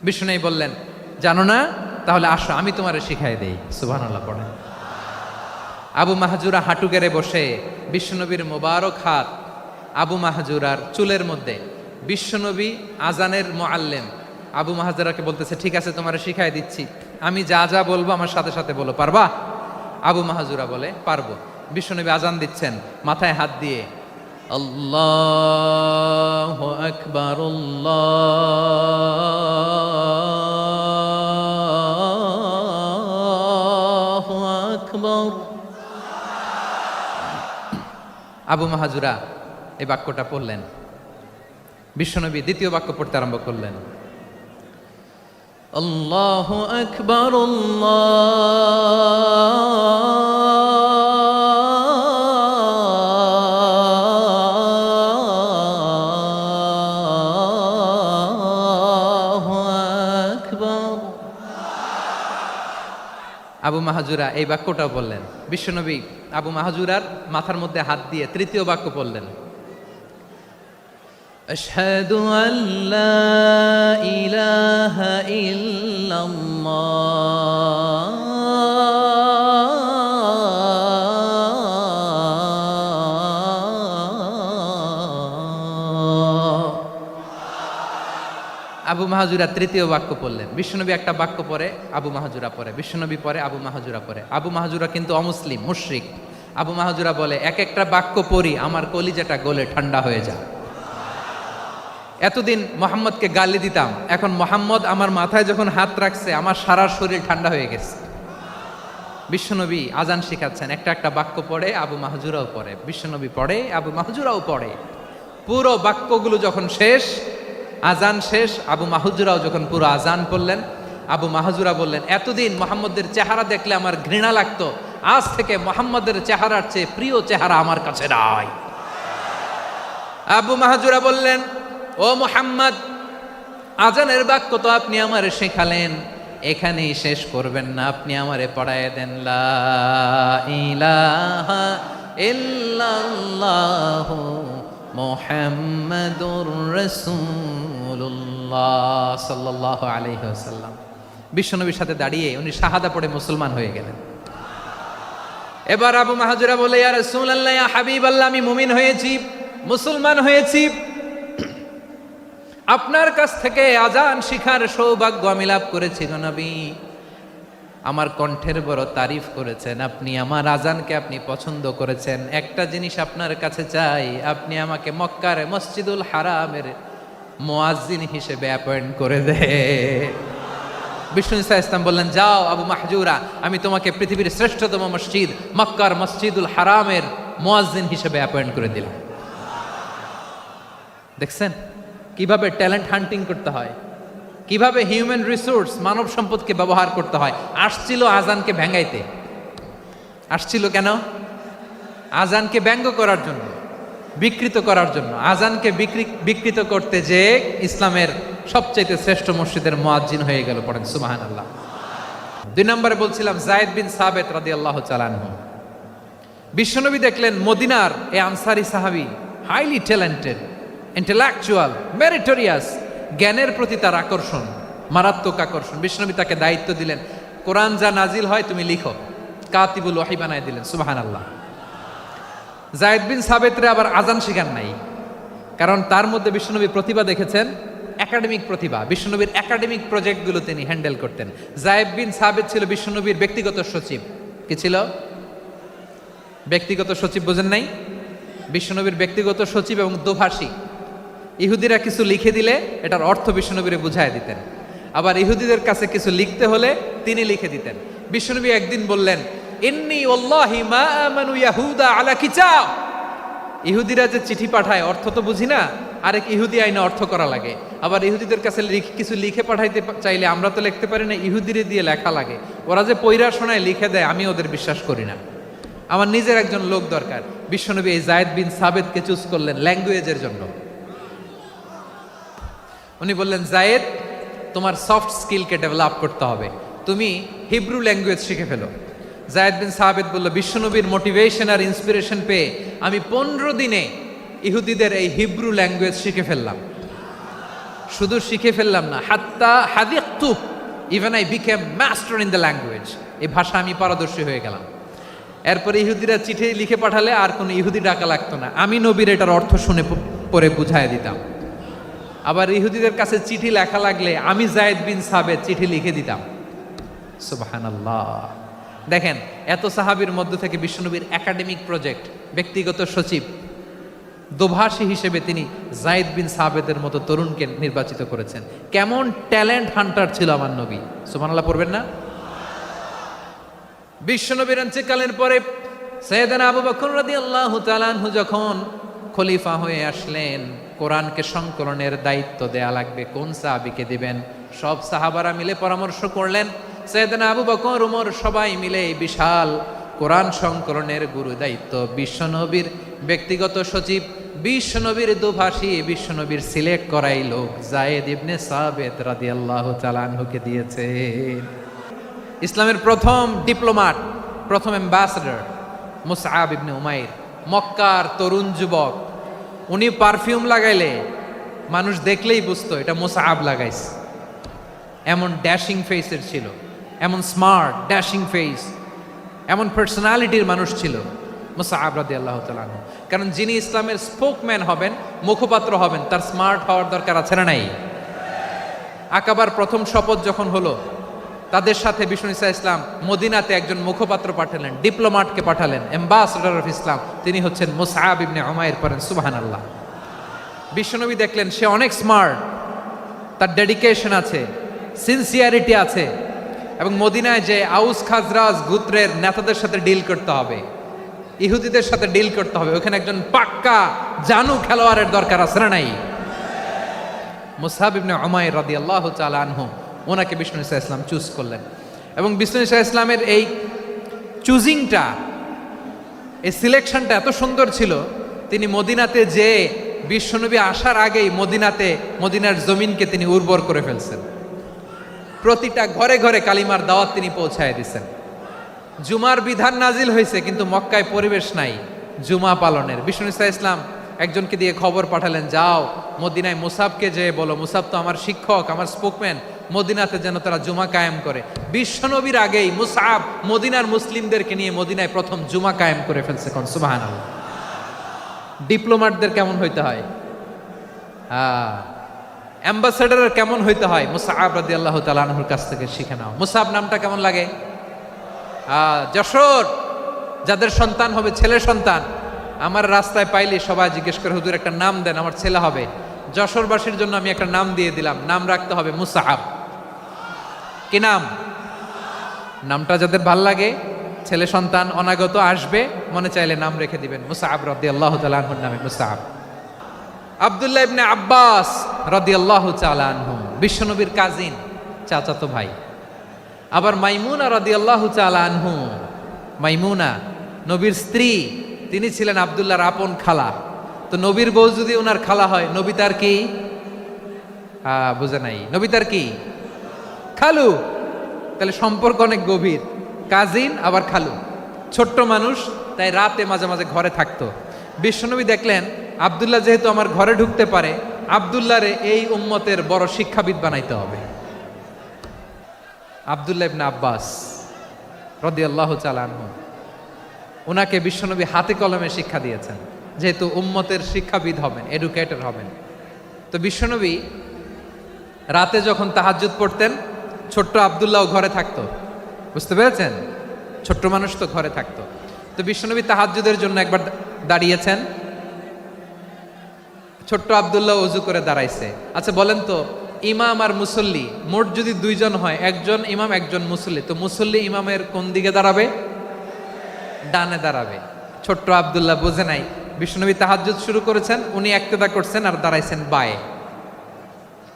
S1: বিশ্বনবী বললেন জানো না, তাহলে আসো আমি তোমারে শিখাই দেই। সুবহানাল্লাহ পড়েন। আবু মাহজুরা হাঁটু গেড়ে বসে বিশ্বনবীর মোবারক হাত আবু মাহজুরার চুলের মধ্যে। বিশ্বনবী আজানের মুআল্লিম আবু মাহজুরাকে বলতেছে ঠিক আছে তোমারে শিখাই দিচ্ছি, আমি যা যা বলবো আমার সাথে সাথে বলো, পারবা? আবু মাহজুরা বলে পারবো। বিশ্বনবী আজান দিচ্ছেন মাথায় হাত দিয়ে, আল্লাহু আকবার আল্লাহু আকবার। আবু মাহজুরা এই বাক্যটা পড়লেন। বিশ্বনবী দ্বিতীয় বাক্য পড়তে আরম্ভ করলেন, আল্লাহু আকবার আল্লাহু আকবার। আবু মাহজুরা এই বাক্যটাও বললেন। বিশ্বনবী আবু মাহজুরার মাথার মধ্যে হাত দিয়ে তৃতীয় বাক্য পড়লেন, আশহাদু আল্লা ইলাহা ইল্লাল্লাহ। আবু মাহজুরা তৃতীয় বাক্য পড়লেন। বিশ্বনবী একটা বাক্য পরে আবু মাহজুরা পরে, বিশ্বনবী পরে আবু মাহজুরা পরে। আবু মাহজুরা কিন্তু অমুসলিম, মুশরিক। আবু মাহজুরা বলে এক একটা বাক্য পড়ি আমার কলিজাটা গলে ঠান্ডা হয়ে যায়। এতদিন মোহাম্মদকে গালি দিতাম, এখন মোহাম্মদ আমার মাথায় যখন হাত রাখছে আমার সারা শরীর ঠান্ডা হয়ে গেছে। বিশ্বনবী আজান শিখাচ্ছেন, একটা একটা বাক্য পড়ে আবু মাহজুরাও পড়ে, বিশ্বনবী পড়ে আবু মাহজুরাও পড়ে। পুরো বাক্যগুলো যখন শেষ, আজান শেষ, আবু মাহজুরাও যখন পুরো আজান পড়লেন, আবু মাহজুরা বললেন এতদিন মোহাম্মদের চেহারা দেখলে আমার ঘৃণা লাগতো, আজ থেকে মোহাম্মদের চেহারার চেয়ে প্রিয় চেহারা আমার কাছে নাই। আবু মাহজুরা বললেন ও মুহাম্মদ, আজানের বাক্য তো আপনি আমারে শেখালেন, এখানেই শেষ করবেন না, আপনি আমারে পড়ায় দেন লা ইলাহা ইল্লাল্লাহু মুহাম্মাদুর রাসূলুল্লাহ সাল্লাল্লাহু আলাইহি ওয়াসাল্লাম। বিশ্বনবীর সাথে দাঁড়িয়ে উনি শাহাদা পড়ে মুসলমান হয়ে গেলেন। এবার আবু মাহজুরা বলে ইয়া রাসূলুল্লাহ, ইয়া হাবিবাল্লাহ, আমি মুমিন হয়েছি, মুসলমান হয়েছি, আপনার কাছ থেকে আজান শিখার সৌভাগ্য আমি লাভ করেছি গো নবী। আমার কণ্ঠের বড় তারিফ করেছেন, আপনি আমার আজানকে আপনি পছন্দ করেছেন। একটা জিনিস আপনার কাছে চাই, আপনি আমাকে মক্কার মসজিদুল হারামের মুয়াজ্জিন হিসেবে অ্যাপয়েন্ট করে দে। বিষ্ণু ইসা ইসলাম বললেন যাও আবু মাহজুরা, আমি তোমাকে পৃথিবীর শ্রেষ্ঠতম মসজিদ মক্কার মসজিদুল হারামের মুয়াজ্জিন হিসেবে অ্যাপয়েন্ট করে দিলাম। দেখছেন কিভাবে ট্যালেন্ট হান্টিং করতে হয়, কিভাবে হিউম্যান রিসোর্স মানব সম্পদকে ব্যবহার করতে হয়। আসছিল আজানকে ভেঙ্গাইতে, আসছিল কেন? আজানকে ব্যঙ্গ করার জন্য, বিকৃত করার জন্য। আজানকে বিকৃত করতে যে ইসলামের সবচেয়ে শ্রেষ্ঠ মসজিদের মুয়াজ্জিন হয়ে গেল। পড়েন সুবহানাল্লাহ। 2 নম্বরে বলছিলাম যায়েদ বিন সাবিত রাদিয়াল্লাহু তাআলা আনহু। বিশ্বনবী দেখলেন মদিনার এই আনসারী সাহাবী হাইলি ট্যালেন্টেড, ইন্টেলেকচুয়াল, মেরিটোরিয়াস, জ্ঞানের প্রতি তার আকর্ষণ, মারাত্মক আকর্ষণ। বিশ্বনবী তাকে দায়িত্ব দিলেন, কোরআন যা নাজিল হয় তুমি লিখো, কাতিবুল ওয়াহি বানায় দিলেন। সুবহানাল্লাহ। যায়েদ বিন সাবিতরে আবার আজান শিখান নাই, কারণ তার মধ্যে বিশ্বনবী প্রতিভা দেখেছেন, একাডেমিক প্রতিভা। বিশ্বনবীর একাডেমিক প্রজেক্টগুলো তিনি হ্যান্ডেল করতেন। যায়েদ বিন সাবিত ছিল বিশ্বনবীর ব্যক্তিগত সচিব। কি ছিল? ব্যক্তিগত সচিব। বোঝেন নাই? বিশ্বনবীর ব্যক্তিগত সচিব এবং দোভাষী। ইহুদিরা কিছু লিখে দিলে এটার অর্থ বিশ্বনবীরে বুঝায় দিতেন, আবার ইহুদিদের কাছে কিছু লিখতে হলে তিনি লিখে দিতেন। বিশ্বনবী একদিন বললেন, ইন্নী ওয়াল্লাহি মা আমানু ইয়াহুদা আলা কিতাব। ইহুদিরা যে চিঠি পাঠায় অর্থ তো বুঝি না, আরেক ইহুদি আইনে অর্থ করা লাগে। আবার ইহুদিদের কাছে কিছু লিখে পাঠাইতে চাইলে আমরা তো লিখতে পারি না, ইহুদিরে দিয়ে লেখা লাগে। ওরা যে পয়রা শোনায় লিখে দেয়, আমি ওদের বিশ্বাস করি না। আমার নিজের একজন লোক দরকার। বিশ্বনবী এই যায়েদ বিন সাবেতকে চুজ করলেন ল্যাঙ্গুয়েজের জন্য। উনি বললেন, যায়েদ, তোমার সফট স্কিলকে ডেভেলপ করতে হবে, তুমি হিব্রু ল্যাঙ্গুয়েজ শিখে ফেলো। যায়েদ বিন সাবেত বলল, বিশ্বনবীর মোটিভেশন আর ইন্সপিরেশন পেয়ে আমি 15 দিনে ইহুদিদের এই হিব্রু ল্যাঙ্গুয়েজ শিখে ফেললাম। শুধু শিখে ফেললাম না, হাত্তা হাদিকতু, even I became master in the language. এই ভাষা আমি পারদর্শী হয়ে গেলাম। এরপরে ইহুদিরা চিঠি লিখে পাঠালে আর কোনো ইহুদি ডাকা লাগতো না, আমি নবীর এটার অর্থ শুনে পরে বুঝাই দিতাম। আবার ইহুদিদের কাছে চিঠি লেখা লাগলে আমি যায়েদ বিন সাবেত চিঠি লিখে দিতাম। সুবহানাল্লাহ। দেখেন, এত সাহাবীর মধ্য থেকে বিশ্বনবীর একাডেমিক প্রজেক্ট, ব্যক্তিগত সচিব, দোভাষী হিসেবে তিনি যায়েদ বিন সাবেতের মতো তরুণকে নির্বাচিত করেছেন। কেমন ট্যালেন্ট হান্টার ছিল আমার নবী! সুবহানাল্লাহ পড়বেন না? বিশ্বনবীর ইন্তেকালের পরে সাইয়েদনা আবু বকর রাদিয়াল্লাহু তাআলা আনহু যখন খলিফা হয়ে আসলেন, কোরআনকে সংকলনের দায়িত্ব দেয়া লাগবে, কোন সাহাবীকে দিবেন? সব সাহাবারা মিলে পরামর্শ করলেন। সাইয়েদনা আবু বকর, ওমর সবাই মিলে এই বিশাল কোরআন সংকলনের গুরু দায়িত্ব বিশ্বনবীর ব্যক্তিগত সচিব, বিশ্বনবীর দোভাষী, বিশ্বনবীর সিলেক্ট করাই লোক যায়েদ ইবনে সাবেত রাদিয়াল্লাহু তাআলা আনহুকে দিয়েছে। ইসলামের প্রথম ডিপ্লোম্যাট, প্রথম অ্যাম্বাসেডর মুসআব ইবনে উমাইর, মক্কার তরুণ যুবক। উনি পারফিউম লাগাইলে মানুষ দেখলেই বুঝতো এটা মুসআব লাগাইছে। এমন ড্যাশিং ফেসের ছিল, এমন স্মার্ট ড্যাশিং ফেস, এমন পার্সোনালিটির মানুষ ছিল মুসআব রাদিয়াল্লাহু তাআলা আনহু। কারণ যিনি ইসলামের স্পোকম্যান হবেন, মুখপাত্র হবেন, তার স্মার্ট হওয়ার দরকার আছে না নাই? আকাবার প্রথম শপথ যখন হলো, তাদের সাথে বিষ্ণু ঈসা ইসলাম মদিনাতে একজন মুখপাত্র পাঠালেন, ডিপ্লোম্যাটকে পাঠালেন, অ্যাম্বাসেডর অফ ইসলাম। তিনি হচ্ছেন মুসআব ইবনে উমাইর। পড়েন সুবহানাল্লাহ। বিশ্বনবী দেখলেন সে অনেক স্মার্ট, তার ডেডিকেশন আছে, সিনসিয়ারিটি আছে, এবং মদিনায় যে আউস খাজরাজ গোত্রের নেতাদের সাথে ডিল করতে হবে, ইহুদিদের সাথে ডিল করতে হবে, ওখানে একজন পাক্কা জানু খেলোয়াড়ের দরকার আছে না নাই? মুসআব ইবনে উমাইর রাদিয়াল্লাহু তাআলা আনহু, ওনাকে বিষ্ণু ঈসা ইসলাম চুজ করলেন। এবং বিষ্ণু ঈসা ইসলামের এই চুজিংটা, এই সিলেকশনটা এত সুন্দর ছিল, তিনি মদিনাতে যে বিশ্বনবী আসার আগেই মদিনার জমিনকে তিনি উর্বর করে ফেলছেন। প্রতিটা ঘরে ঘরে কালিমার দাওয়াত তিনি পৌঁছায় দিচ্ছেন। জুমার বিধান নাজিল হয়েছে, কিন্তু মক্কায় পরিবেশ নাই জুমা পালনের। বিষ্ণু ঈসা ইসলাম একজনকে দিয়ে খবর পাঠালেন, যাও মদিনায় মুসাবকে যে বলো, মুসাব তো আমার শিক্ষক, আমার স্পোকম্যান, মদিনাতে যেন তারা জুমা কায়েম করে। বিশ্বনবীর আগেই মুসআব মদিনার মুসলিমদেরকে নিয়ে মদিনায় প্রথম জুমা কায়েম করে ফেলছে। কোন সুবহানাল্লাহ। ডিপ্লোম্যাটদের কেমন হইতে হয়, অ্যাম্বাসেডারের কেমন হইতে হয়, মুসআব রাদিয়াল্লাহু তাআলা আনহুর কাছ থেকে শিখে নাও। মুসআব নামটা কেমন লাগে? যশোর যাদের সন্তান হবে, ছেলে সন্তান, আমার রাস্তায় পাইলে সবাই জিজ্ঞেস করে, হুজুর একটা নাম দেন, আমার ছেলে হবে। যশোরবাসীর জন্য আমি একটা নাম দিয়ে দিলাম, নাম রাখতে হবে মুসআব। কি নাম? নামটা যাদের ভাল লাগে, ছেলে সন্তান অনাগত আসবে, মনে চাইলে নাম রেখে দিবেন মুসআব রাদিয়াল্লাহু তাআলা আনহুর নামে মুসআব। আব্দুল্লাহ ইবনে আব্বাস রাদিয়াল্লাহু তাআলা আনহু, বিশ্বনবীর কাজিন, চাচাতো ভাই। আবার মাইমুনা রাদিয়াল্লাহু তাআলা আনহু, মাইমুনা নবীর স্ত্রী, তিনি ছিলেন আব্দুল্লাহর আপন খালা। তো নবীর বউ যদি ওনার খালা হয়, নবী তার কি? বুঝে নাই, নবী তার কি? খালু। তাহলে সম্পর্ক অনেক গভীর, কাজিন আবার খালু। ছোট্ট মানুষ, তাই রাতে মাঝে মাঝে ঘরে থাকতো। বিশ্বনবী দেখলেন আব্দুল্লাহ যেহেতু আমার ঘরে ঢুকতে পারে, আব্দুল্লাহরে এই উম্মতের বড় শিক্ষাবিদ বানাইতে হবে। আব্দুল্লাহ ইবনে আব্বাস রাদিয়াল্লাহু তাআলা আনহু, ওনাকে বিশ্বনবী হাতে কলমে শিক্ষা দিয়েছেন, যেহেতু উম্মতের শিক্ষাবিদ হবেন, এডুকেটর হবেন। তো বিশ্বনবী রাতে যখন তাহাজ্জুদ পড়তেন, ছোট্ট আব্দুল্লাহ ঘরে থাকতো। বুঝতে পেরেছেন? ছোট্ট মানুষ তো ঘরে থাকতো। তো বিশ্বনবী তাহাজ্জুদের জন্য একবার দাঁড়িয়েছেন, ছোট্ট আব্দুল্লাহ অজু করে দাঁড়াইছে। আচ্ছা বলেন তো, ইমাম আর মুসল্লি মোট যদি দুইজন হয়, একজন ইমাম একজন মুসল্লি, তো মুসল্লি ইমামের কোন দিকে দাঁড়াবে? ডানে দাঁড়াবে। ছোট্ট আব্দুল্লাহ বোঝে নাই, বিশ্বনবী তাহাজ্জুদ শুরু করেছেন, উনি একতেদা করছেন আর দাঁড়াইছেন বায়ে।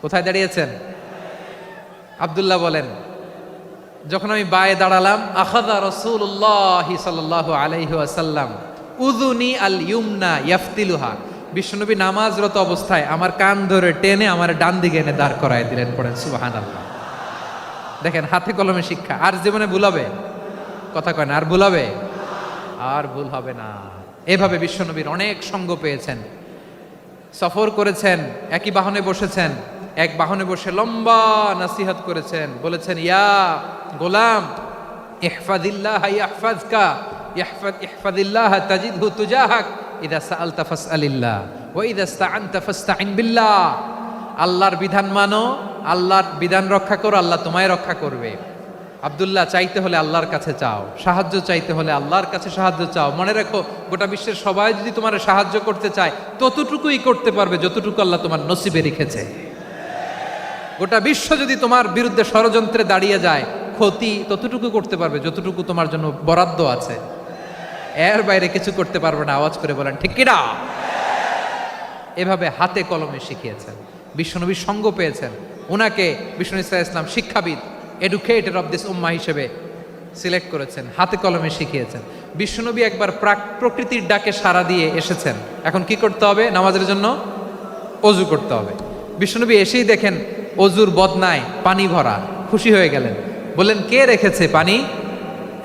S1: কোথায় দাঁড়িয়েছেন? আব্দুল্লাহ বলেন, যখন আমি বায়ে দাঁড়ালাম, আখাযা রাসূলুল্লাহ সাল্লাল্লাহু আলাইহি ওয়াসাল্লাম উযুনি আল ইউমনা ইয়াফতিলুহা, বিশ্বনবী নামাজরত অবস্থায় আমার কান ধরে টেনে আমার ডান দিকে এনে দাঁড় করায় দিলেন। পড়েন সুবহানাল্লাহ। দেখেন, হাতে কলমে শিক্ষা। আর জীবনে ভুল হবে? কথা কয় না, আর ভুল হবে? আর ভুল হবে না। এভাবে বিশ্বনবীর অনেক সঙ্গ পেয়েছেন, সফর করেছেন, একই বাহনে বসেছেন, এক বাহনে বসে লম্বা নাসিহত করেছেন, বলেছেন, ইয়া গোলাম ইহফাজিল্লাহ ইয়াহফাজকা ইহফাজিল্লাহ তাজিদহু তুজাহাক ইযা সাআলতা ফাসআলিল্লাহ ওয়া ইযা ইসতাআনতা ফাসতাইন বিল্লাহ। আল্লাহর বিধান মানো, আল্লাহর বিধান রক্ষা করো, আল্লাহ তোমায় রক্ষা করবে। আব্দুল্লাহ, চাইতে হলে আল্লাহর কাছে চাও, সাহায্য চাইতে হলে আল্লাহর কাছে সাহায্য চাও। মনে রেখো, গোটা বিশ্বের সবাই যদি তোমার সাহায্য করতে চায়, ততটুকুই করতে পারবে যতটুকু আল্লাহ তোমার নসিবে রেখেছে। গোটা বিশ্ব যদি তোমার বিরুদ্ধে ষড়যন্ত্রে দাঁড়িয়ে যায়, ক্ষতি ততটুকু করতে পারবে যতটুকু তোমার জন্য বরাদ্দ আছে। এর বাইরে কিছু করতে পারবে না। আওয়াজ করে বলেন ঠিক কিনা? এভাবে হাতে কলমে শিখিয়েছেন, বিশ্বনবীর সঙ্গ পেয়েছেন। ওনাকে বিষ্ণু ইসলাম শিক্ষাবিদ, এডুকেটর অফ দিস উম্মাহ হিসেবে সিলেক্ট করেছেন, হাতে কলমে শিখিয়েছেন। বিশ্বনবী একবার প্রকৃতির ডাকে সাড়া দিয়ে এসেছেন। এখন কি করতে হবে? নামাজের জন্য অজু করতে হবে। বিশ্বনবী এসেই দেখেন অজুর বদনায় পানি ভরা, খুশি হয়ে গেলেন, বললেন, কে রেখেছে পানি?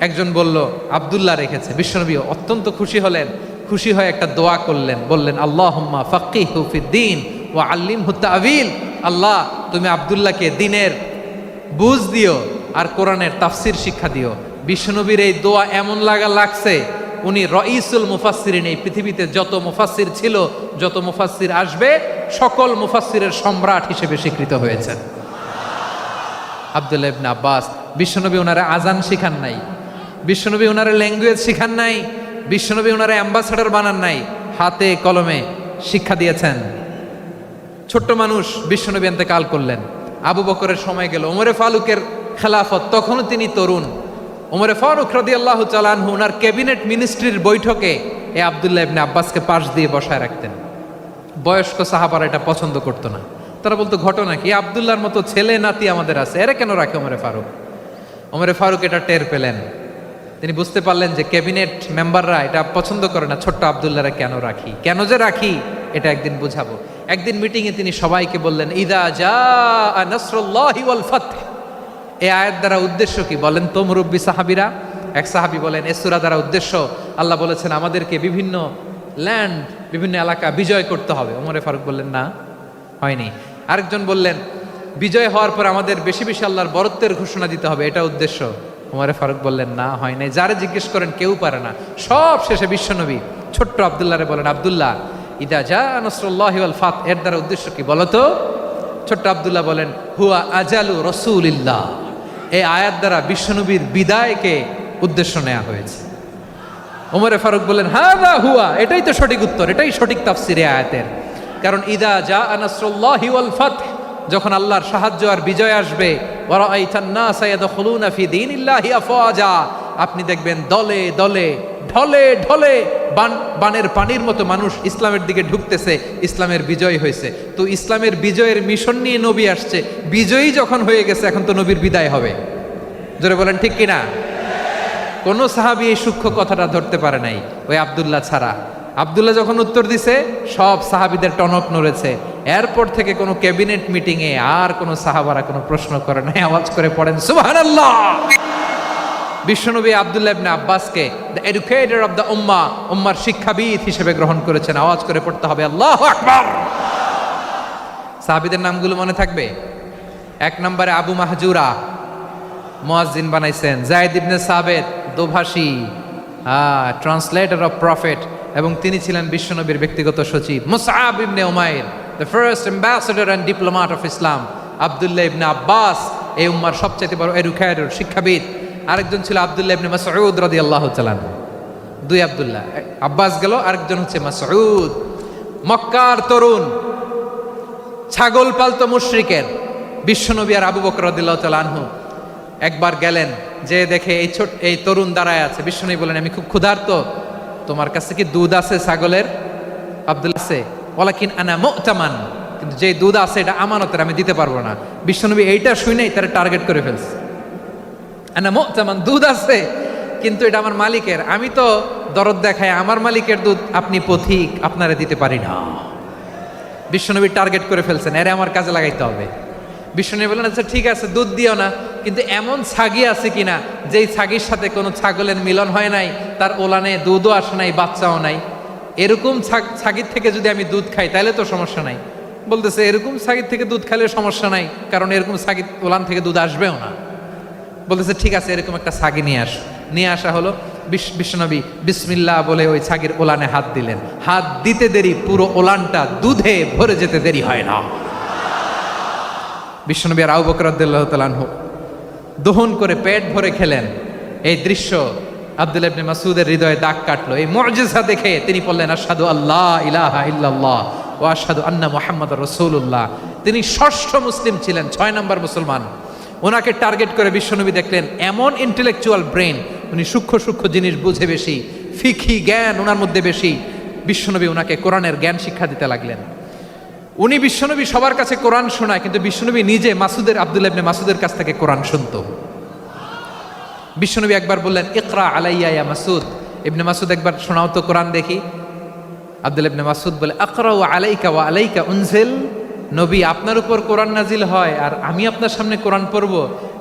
S1: একজন বলল, আব্দুল্লাহ রেখেছে। বিশ্বনবী অত্যন্ত খুশি হলেন, খুশি হয়ে একটা দোয়া করলেন, বললেন, আল্লাহুম্মা ফাক্কিহু ফিদ্দীন ওয়া আল্লিমহু তা'ওয়ীল। আল্লাহ, তুমি আব্দুল্লাহকে দ্বীনের বুঝ দিও আর কোরআনের তাফসির শিক্ষা দিও। বিশ্বনবীর এই দোয়া এমন লাগছে, উনি রাইসুল মুফাসসিরিন, এই পৃথিবীতে যত মুফাসসির ছিল, যত মুফাসসির আসবে, সকল মুফাসসিরের সম্রাট হিসেবে স্বীকৃত হয়েছেন। আব্দুল্লাহ ইবনে আব্বাস, বিশ্বনবী ওনারা আজান শিখান নাই, বিশ্বনবী ওনারা ল্যাঙ্গুয়েজ শিখান নাই, বিশ্বনবী ওনারা অ্যাম্বাসেডর বানান নাই, হাতে কলমে শিক্ষা দিয়েছেন। ছোট্ট মানুষ, বিশ্বনবী ইন্তেকাল করলেন, আবু বকরের সময় গেল, ওমরে ফারুকের খেলাফত, তখনও তিনি তরুণ। ওমরে ফারুক রাদিয়াল্লাহু তাআলা আনহু ওনার ক্যাবিনেট মিনিস্ট্রির বৈঠকে এই আব্দুল্লাহ ইবনে আব্বাসকে পাশ দিয়ে বসায় রাখতেন। বয়স্ক সাহাবারা এটা পছন্দ করতো না, তারা বলতো, ঘটনা কি? আব্দুল্লাহর মতো ছেলে নাতি আমাদের আছে, এরা কেন রাখে ওমরে ফারুক? ওমরে ফারুক এটা টের পেলেন, তিনি বুঝতে পারলেন যে ক্যাবিনেট মেম্বাররা এটা পছন্দ করে না, ছোট্ট আব্দুল্লাহরা কেন রাখি, কেন যে রাখি, এটা একদিন বুঝাবো। একদিন মিটিংয়ে তিনি সবাইকে বললেন, ইদা জাআ নাসরুল্লাহি ওয়াল ফাতহ। এই আয়াত দ্বারা উদ্দেশ্য কি বলেন তো মুরব্বী সাহাবীরা? এক সাহাবী বলেন, এই সূরা দ্বারা উদ্দেশ্য, আল্লাহ বলেছেন আমাদেরকে বিভিন্ন ল্যান্ড, বিভিন্ন এলাকা বিজয় করতে হবে। ওমরে ফারুক বললেন, না, হয়নি। আরেকজন বললেন, বিজয় হওয়ার পর আমাদের বেশি বেশি আল্লাহর বরত্বের ঘোষণা দিতে হবে, এটা উদ্দেশ্য। ওমরে ফারুক বললেন, না, হয় নাই। যারা জিজ্ঞেস করেন কেউ পারে না। সব শেষে বিশ্বনবী ছোট্ট আব্দুল্লাহরে বলেন, আব্দুল্লাহ, ইদা জাআ নাসরুল্লাহি ওয়াল ফাতহ, এর দ্বারা উদ্দেশ্য কি বলো তো? ছোট্ট আব্দুল্লাহ বলেন, হুয়া আজালু রাসূলিল্লাহ। এই আয়াত দ্বারা বিশ্বনবীর বিদায়কে উদ্দেশ্য নেওয়া হয়েছে। ওমরে ফারুক বললেন, হাযা হুয়া, এটাই তো সঠিক উত্তর, এটাই সঠিক তাফসীর এই আয়াতের। কারণ ইদা জাআ নাসরুল্লাহি ওয়াল ফাতহ, যখন আল্লাহর সাহায্য আর বিজয় আসবে, ওয়া রাআইতান নাসা ইয়াদখুলুনা ফি দীনিল্লাহি আফওয়াজা, আপনি দেখবেন দলে দলে, ঢলে ঢলে, বানের পানির মতো মানুষ ইসলামের দিকে ঢুকতেছে, ইসলামের বিজয় হয়েছে। তো ইসলামের বিজয়ের মিশন নিয়ে নবী আসছে, বিজয়ী যখন হয়ে গেছে, এখন তো নবীর বিদায় হবে। জোরে বলেন ঠিক কিনা? কোন সাহাবী এই সূক্ষ্ম কথাটা ধরতে পারে নাই, ওই আব্দুল্লাহ ছাড়া। আব্দুল্লাহ যখন উত্তর দিছে, সব সাহাবীদের টনক নড়েছে। এরপর থেকে কোনো ক্যাবিনেট মিটিংয়ে আর কোনো সাহাবারা কোনো প্রশ্ন করে নাই। আওয়াজ করে পড়েন সুবহানাল্লাহ। বিশ্বনবী আব্দুল্লাহ ইবনে আব্বাসকে দ্য এডুকেটর অফ দ্য উম্মাহ, উম্মার শিক্ষাবিদ হিসেবে গ্রহণ করেছেন। আওয়াজ করে পড়তে হবে আল্লাহু আকবার। সাহাবীদের নামগুলো মনে থাকবে? এক নম্বরে আবু মাহজুরা, মুয়াজ্জিন বানাইছেন। যায়েদ ইবনে সাবিত, দোভাষী, ট্রান্সলেটর অফ প্রফেট, এবং তিনি ছিলেন বিশ্বনবীর ব্যক্তিগত সচিব। মুসআব ইবনে উমাইর, the first ambassador and diplomat of Islam. আব্দুল্লাহ ইবনে আব্বাস, এই উম্মার সবচেয়ে বড় এডুকেটর, শিক্ষাবিদ। আরেকজন ছিল আব্দুল্লাহ ইবনে মাসউদ রাদিয়াল্লাহু তাআলা। দুই আব্দুল্লাহ, আব্বাস গেল, আরেকজন হচ্ছে মাসউদ। মক্কার তরুণ, ছাগল পালতো মুশরিকের বিশ্বনবী আর আবু বকর রাদিয়াল্লাহু তাআলা আনহু একবার গেলেন, যে দেখে এই তরুণ দাঁড়ায় আছে। বিশ্বনবী বলেন, আমি খুব ক্ষুধার্ত, তোমার কাছে কি দুধ আছে ছাগলের? আব্দুল্লাহ আছে, ওয়ালাকিন আনা মুতামান, কিন্তু যে দুধ আছে এটা আমানতের, আমি দিতে পারবো না। বিশ্বনবী এইটা শুনেই তারা টার্গেট করে ফেলছে। আনা মুতামান, দুধ আছে কিন্তু এটা আমার মালিকের, আমি তো দরদ দেখায় আমার মালিকের দুধ আপনি পথিক, আপনারা দিতে পারি না। বিশ্বনবী টার্গেট করে ফেলছেন, এরে আমার কাজে লাগাইতে হবে। বিশ্বনবী বললেন, আচ্ছা ঠিক আছে, দুধ দিও না, কিন্তু এমন ছাগি আছে কিনা যেই ছাগির সাথে কোনো ছাগলের মিলন হয় নাই, তার ওলানে দুধও আসে নাই, বাচ্চাও নাই, এরকম ছাগির থেকে যদি আমি দুধ খাই তাহলে তো সমস্যা নাই। বলতেছে, এরকম ছাগির থেকে দুধ খাইলে সমস্যা নাই, কারণ এরকম ছাগির ওলান থেকে দুধ আসবেও না। বলতেছে, ঠিক আছে, এরকম একটা ছাগি নিয়ে আসা হলো। বিশ্বনবী বিসমিল্লাহ বলে ওই ছাগির ওলানে হাত দিলেন। হাত দিতে দেরি, পুরো ওলানটা দুধে ভরে যেতে দেরি হয় না। বিশ্বনবী আর আবু বকর রাদিয়াল্লাহু তাআলা আনহু দহন করে পেট ভরে খেলেন। এই দৃশ্য আব্দুল্লাহ ইবনে মাসউদের হৃদয়ে দাগ কাটলো। এই মুজিজা দেখে তিনি বললেন, আশহাদু আল্লা ইলাহা ইল্লাল্লাহ ওয়া আশহাদু আন্না মুহাম্মাদুর রাসূলুল্লাহ। তিনি ষষ্ঠ মুসলিম ছিলেন, 6 নম্বর মুসলমান। ওনাকে টার্গেট করে বিশ্বনবী দেখলেন এমন ইন্টেলেকচুয়াল ব্রেন, উনি সূক্ষ্ম সূক্ষ্ম জিনিস বুঝে বেশি, ফিকহি জ্ঞান ওনার মধ্যে বেশি। বিশ্বনবী ওনাকে কোরআনের জ্ঞান শিক্ষা দিতে লাগলেন। উনি বিশ্বনবী সবার কাছে কোরআন শোনায়, কিন্তু বিশ্বনবী নিজে আব্দুল্লাহ ইবনে মাসউদের কাছ থেকে কোরআন শুনতো। বিশ্বনবী একবার বললেন, ইকরা আলাইয়া ইয়া মাসউদ। ইবনে মাসউদ একবার শোনাও তো কোরআন দেখি। আব্দুল্লাহ ইবনে মাসউদ বলে, আকরাউ আলাইকা ওয়া আলাইকা উনজিল। নবী, আপনার উপর কোরআন নাজিল হয় আর আমি আপনার সামনে কোরআন পড়ব?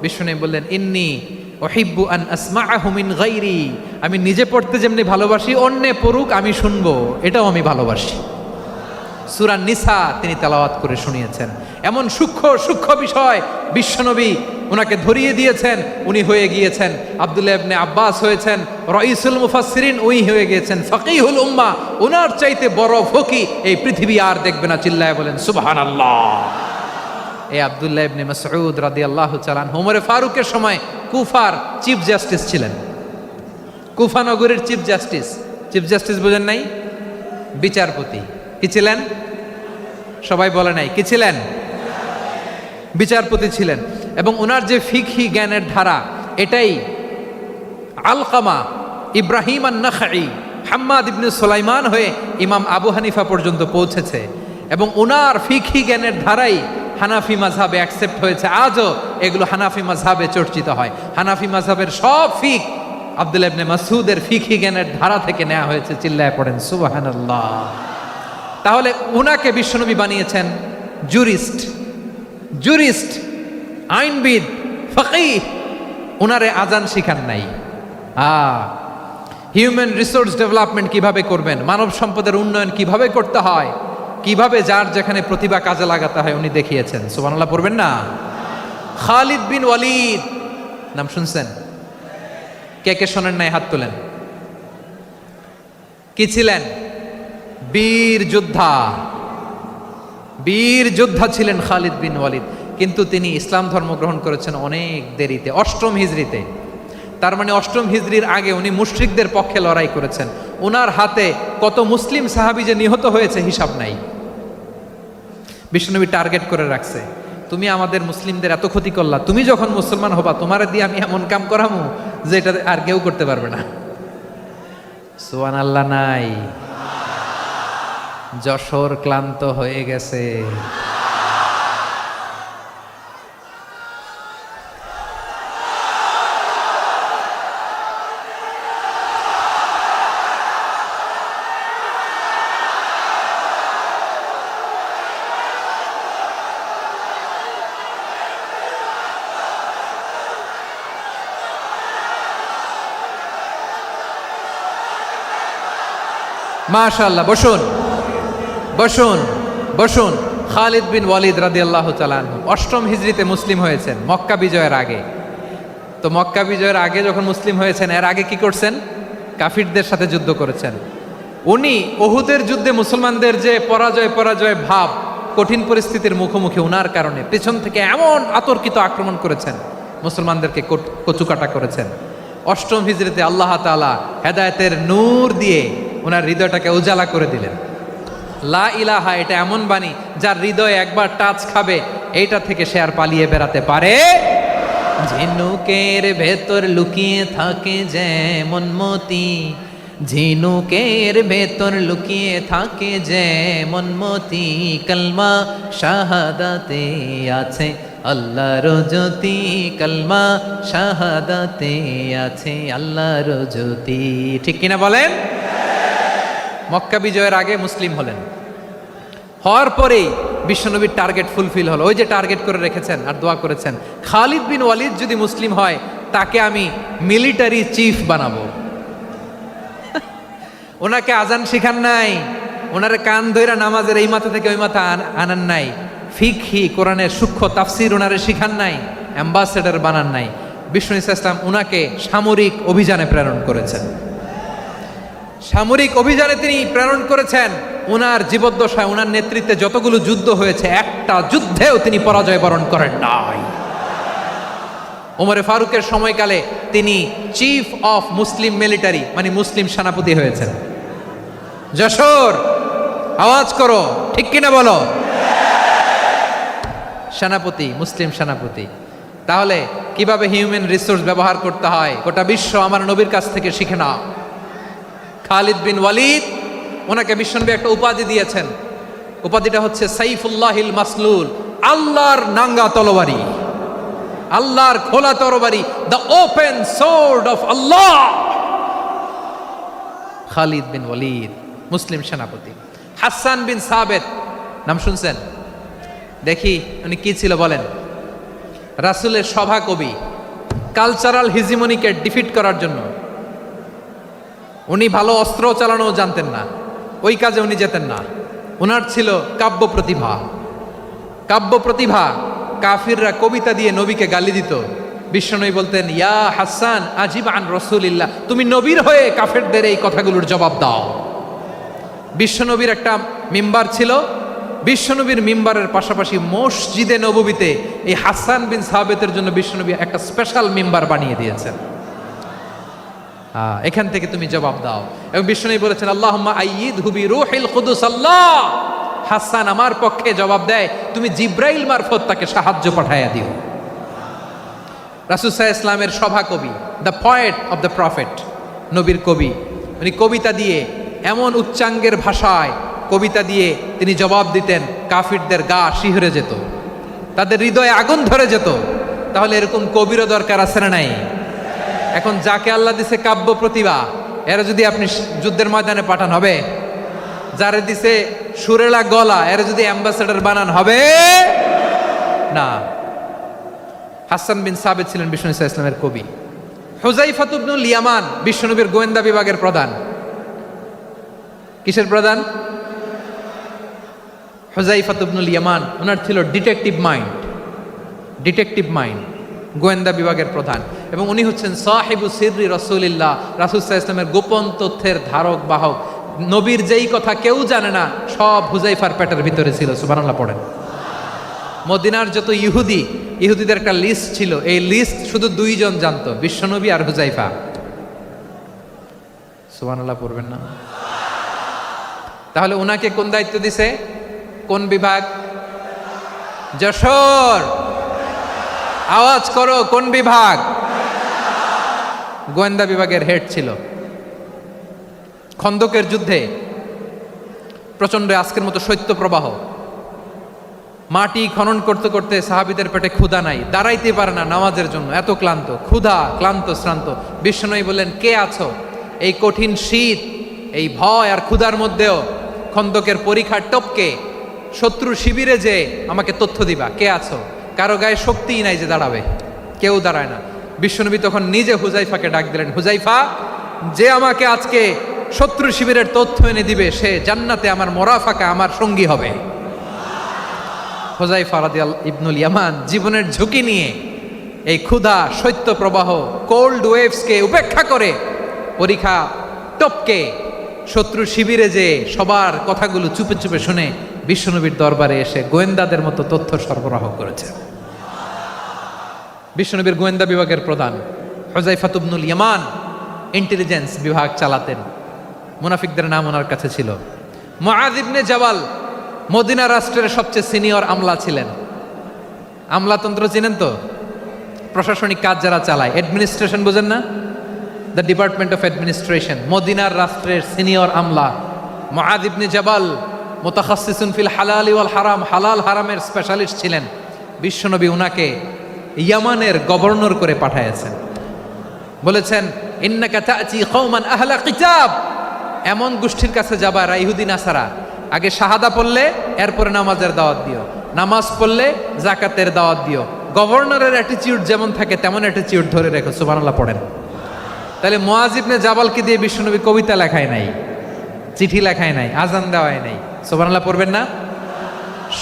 S1: বিশ্বনবী বললেন, ইন্নী উহিব্বু আন আসমাআহু মিন গায়রি। আমি নিজে পড়তে যেমনি ভালোবাসি, অন্যে পড়ুক আমি শুনবো, এটাও আমি ভালোবাসি। সূরা নিসা তিনি তেলাওয়াত করে শুনিয়েছেন। এমন সূক্ষ্ম সূক্ষ্ম বিষয় বিশ্বনবী ওনাকে ধরিয়ে দিয়েছেন। উনি হয়ে গিয়েছেন, আব্দুল্লাহ ইবনে আব্বাস হয়েছেন রাইসুল মুফাসসিরিন, উনি হয়ে গিয়েছেন ফাকিহুল উম্মাহ। ওনার চাইতে বড় ফকিহ এই পৃথিবী আর দেখবে না। চিল্লায় বলেন সুবহানাল্লাহ। এই আব্দুল্লাহ ইবনে মাসউদ রাদিয়াল্লাহু তাআলা আনহু ওমর ফারুকের সময় কুফার চিফ জাস্টিস ছিলেন। কুফা নগরীর চিফ জাস্টিস বোঝেন নাই? বিচারপতি। কি ছিলেন? সবাই বলে নাই, কি ছিলেন? বিচারপতি ছিলেন। এবং ওনার যে ফিকহি জ্ঞানের ধারা, এটাই আলকামা, ইব্রাহিম আন-নাখাই, হাম্মাদ ইবনে সুলাইমান হয়ে ইমাম আবু হানিফা পর্যন্ত পৌঁছেছে। এবং ওনার ফিকহি জ্ঞানের ধারাই হানাফি মাযহাবে অ্যাকসেপ্ট হয়েছে। আজও এগুলো হানাফি মাযহাবে চর্চিত হয়। হানাফি মাযহাবের সব ফিক আব্দুল্লাহ ইবনে মাসউদের ফিকহি জ্ঞানের ধারা থেকে নেওয়া হয়েছে। চিল্লায় পড়েন সুবহানাল্লাহ। তাহলে উনাকে বিশ্বনবী বানিয়েছেন জুরিস্ট, আইনবিদ, ফাকিহ। উনারে আজান শিখান নাই। হিউম্যান রিসোর্স ডেভেলপমেন্ট কিভাবে করবেন, মানব সম্পদের উন্নয়ন কিভাবে করতে হয়, কিভাবে যার যেখানে প্রতিভা কাজে লাগাতে হয় উনি দেখিয়েছেন। সুবহানাল্লাহ পড়বেন না? খালিদ বিন ওয়ালিদ নাম শুনছেন? কে কে শোনেন নাই হাত তোলেন। কি ছিলেন? বীর যোদ্ধা ছিলেন খালিদ বিন ওয়ালিদ। কিন্তু তিনি ইসলাম ধর্ম গ্রহণ করেছেন অনেক দেরিতে, 8ম হিজরিতে। তার মানে 8ম হিজরির আগে উনি মুশরিকদের পক্ষে লড়াই করেছেন। ওনার হাতে কত মুসলিম সাহাবী যে নিহত হয়েছে হিসাব নাই। বিশ্বনবী টার্গেট করে রাখছে, তুমি আমাদের মুসলিমদের এত ক্ষতি করলা, তুমি যখন মুসলমান হবা তোমারে দিয়ে আমি এমন কাম করামু যে এটা আর কেউ করতে পারবে না। সুবহানাল্লাহ নাই? যশোর ক্লান্ত হয়ে গেছে। মাশাআল্লাহ। বসুন। খালিদ বিন ওয়ালিদ রাদিয়াল্লাহু তাআলা আনহু 8ম হিজরিতে মুসলিম হয়েছেন, মক্কা বিজয়ের আগে। তো মক্কা বিজয়ের আগে যখন মুসলিম হয়েছেন, এর আগে কি করছেন? কাফিরদের সাথে যুদ্ধ করেছেন। উনি উহুদের যুদ্ধে মুসলমানদের যে পরাজয় ভাব, কঠিন পরিস্থিতির মুখোমুখি ওনার কারণে পেছন থেকে এমন আতর্কিত আক্রমণ করেছেন, মুসলমানদেরকে কচুকাটা করেছেন। 8ম হিজরিতে আল্লাহ তাআলা হেদায়েতের নূর দিয়ে ওনার হৃদয়টাকে উজালা করে দিলেন। লা ইলাহা এটা এমন বাণী যার হৃদয়ে একবার টাচ খাবে, এইটা থেকে সে আর পালিয়ে বেড়াতে পারে। ঝিনুকের ভেতর লুকিয়ে থাকে যেমন মতি, ঝিনুকের ভেতর লুকিয়ে থাকে যেমন মতি, কলমা শাহাদাতে আছে আল্লাহর জ্যোতি, কলমা শাহাদাতে আছে আল্লাহর জ্যোতি। ঠিক কিনা বলেন? মক্কা বিজয়ের আগে মুসলিম হলেন, হওয়ার পরেই বিশ্বনবীর টার্গেট ফুলফিল হলো। ওই যে টার্গেট করে রেখেছেন আর দোয়া করেছেন, খালিদ বিন ওয়ালিদ যদি মুসলিম হয় তাকে আমি মিলিটারি চিফ বানাবো। ওনাকে আজান শিখান নাই, ওনারে কান ধইরা নামাজের এই মাথা থেকে ওই মাথা আনান নাই, ফিকহি কোরআনের সূক্ষ্ম তাফসির ওনারে শিখান নাই, অ্যাম্বাসেডর বানান নাই। বিষ্ণু ইসলাম উনাকে সামরিক অভিযানে প্রেরণ করেছেন। সামরিক অভিযানে তিনি প্রেরণ করেছেন। উনার জীবদ্দশায় উনার নেতৃত্বে যতগুলো যুদ্ধ হয়েছে একটা যুদ্ধেও তিনি পরাজয় বরণ করেন নাই। ওমরে ফারুকের সময়কালে তিনি চিফ অফ মুসলিম মিলিটারি মানে মুসলিম সেনাপতি হয়েছেন। যশোর আওয়াজ করো, ঠিক কিনা বলো? সেনাপতি, মুসলিম সেনাপতি। তাহলে কিভাবে হিউম্যান রিসোর্স ব্যবহার করতে হয় গোটা বিশ্ব আমার নবীর কাছ থেকে শিখে নাও। খালিদ বিন ওয়ালিদ, ওনাকে বিশ্বনবী একটা উপাধি দিয়েছেন। উপাধিটা হচ্ছে সাইফুল্লাহিল মাসলুল, আল্লাহর নাঙ্গা তরবারি, আল্লাহর খোলা তরবারি, দ্য ওপেন সোর্ড অফ আল্লাহ। খালিদ বিন ওয়ালিদ মুসলিম সেনাপতি। হাসান বিন সাবেত নাম শুনছেন? দেখি উনি কি ছিল বলেন। রাসূলের সভা কবি, কালচারাল হিজিমনিকে ডিফিট করার জন্য। উনি ভালো অস্ত্র চালানো জানতেন না, ওই কাজে উনি যেতেন না। ওনার ছিল কাব্য প্রতিভা। কাব্য প্রতিভা, কাফিররা কবিতা দিয়ে নবীকে গালি দিত। বিশ্বনবী বলতেন, ইয়া হাসান আজিব আন রাসূলিল্লাহ, তুমি নবীর হয়ে কাফেরদের এই কথাগুলোর জবাব দাও। বিশ্বনবীর একটা মিম্বার ছিল। বিশ্বনবীর মিম্বারের পাশাপাশি মসজিদে নববীতে এই হাসান বিন সাবেতের জন্য বিশ্বনবী একটা স্পেশাল মিম্বার বানিয়ে দিয়েছেন। এখান থেকে তুমি জবাব দাও। এবং বিশ্বনবী বলেছেন, আল্লাহুম্মা আইয়িদহু বিরূহিল কুদুস। আল্লাহ, হাসান আমার পক্ষে জবাব দেয়, তুমি জিব্রাইল মারফত তাকে সাহায্য পাঠাইয়া দিও। রাসূল সাল্লাল্লাহু আলাইহি ইসলামের সভা কবি, the poet of the prophet, নবীর কবি। উনি কবিতা দিয়ে এমন উচ্চাঙ্গের ভাষায় কবিতা দিয়ে তিনি জবাব দিতেন, কাফিরদের গা শিহরে যেত, তাদের হৃদয়ে আগুন ধরে যেত। তাহলে এরকম কবিরও দরকার আছে না নাই? এখন যাকে আল্লাহ দিছে কাব্য প্রতিভা, এরা যদি আপনি যুদ্ধের ময়দানে পাঠান হবে? যারে দিছে সুরেলা গলা, এরা যদি অ্যাম্বাসেডর বানান হবে না। হাসান বিন সাবেত ছিলেন বিষ্ণু ইসলামের কবি। হুযাইফা ইবনুল ইয়ামান বিশ্বনবীর গোয়েন্দা বিভাগের প্রধান। কিসের প্রধান? হুযাইফা ইবনুল ইয়ামান। ওনার ছিল ডিটেকটিভ মাইন্ড, ডিটেকটিভ মাইন্ড, গোয়েন্দা বিভাগের প্রধান। এবং উনি হচ্ছেন সাহিবু সিররি রাসূলিল্লাহ, রাসূল সাল্লাল্লাহু আলাইহি ওয়াসাল্লামের গোপন তথ্যের ধারক বাহক। নবীর যেই কথা কেউ জানে না, সব হুযাইফার পেটের ভিতরে ছিল। সুবহানাল্লাহ পড়েন। মদিনার যত ইহুদিদের একটা লিস্ট ছিল, এই লিস্ট শুধু দুইজন জানতো, বিশ্বনবী আর হুযাইফা। সুবহানাল্লাহ পড়বেন না? তাহলে ওনাকে কোন দায়িত্ব দিছে? কোন বিভাগ? যশোর আওয়াজ করো, কোন বিভাগ? গোয়েন্দা বিভাগের হেড ছিল। খন্দকের যুদ্ধে প্রচন্ড আজকের মতো শৈত্য প্রবাহ, মাটি খনন করতে করতে সাহাবীদের পেটে ক্ষুধা নাই, দাঁড়াইতে পারে না নামাজের জন্য, এত ক্লান্ত, ক্ষুধা, ক্লান্ত, শ্রান্ত। বিশ্বনবী বললেন, কে আছো? এই কঠিন শীত, এই ভয় আর ক্ষুধার মধ্যেও খন্দকের পরীক্ষার টপকে শত্রু শিবিরে যে আমাকে তথ্য দিবা, কে আছো? কারো গায়ে শক্তিই নাই যে দাঁড়াবে, কেউ দাঁড়ায় না। বিশ্বনবী তখন নিজে হুযাইফাকে ডাক দিলেন, হুযাইফা, যে আমাকে আজকে শত্রু শিবিরের তথ্য এনে দিবে, সে জান্নাতে আমার মোরাফাকা, আমার সঙ্গী হবে। হুযাইফা রাদিয়াল্লাহু ইবনুল ইয়ামান জীবনের ঝুঁকি নিয়ে এই ক্ষুধা, শৈত্য প্রবাহ, কোল্ড ওয়েভসকে উপেক্ষা করে পরীক্ষা টপকে শত্রু শিবিরে যে সবার কথাগুলো চুপে চুপে শুনে বিশ্বনবীর দরবারে এসে গোয়েন্দাদের মতো তথ্য সরবরাহ করেছে। বিশ্বনবীর গোয়েন্দা বিভাগের প্রধান হুযাইফা ইবনুল ইয়ামান ইন্টেলিজেন্স বিভাগ চালাতেন। মুনাফিকদের নাম ওনার কাছে ছিল। মুআয ইবনে জাবাল মদিনা রাষ্ট্রের সবচেয়ে সিনিয়র আমলা ছিলেন। আমলাতন্ত্র চিনেন তো? প্রশাসনিক কাজ যারা চালায়, অ্যাডমিনিস্ট্রেশন বোঝেন না? The department of administration. মদিনার রাষ্ট্রের সিনিয়র আমলা মুআয ইবনে জাবাল মুতাখাসসিসুন ফিল হালাল ওয়াল হারাম, হালাল হারামের স্পেশালিস্ট ছিলেন। বিশ্বনবী উনাকে ইয়ামানের গভর্নর করে পাঠাইছেন। বলেছেন ইন্নাকা তা'তি কওমান আহলা কিতাব, এমন গোষ্ঠীর কাছে যাবা যারা ইহুদি নাসারা, আগে শাহাদা পড়লে এরপরে নামাজের দাওয়াত দিও, নামাজ পড়লে যাকাতের দাওয়াত দিও। গভর্নরের অ্যাটিটিউড যেমন থাকে তেমন অ্যাটিটিউড ধরে রেখো। সুবহানাল্লাহ পড়েন। তাহলে মুআয ইবনে জাবালকে দিয়ে বিশ্বনবী কবিতা লেখায় নাই, চিঠি লেখায় নাই, আজান দেওয়ায় নাই। সুবহানাল্লাহ পড়বেন না?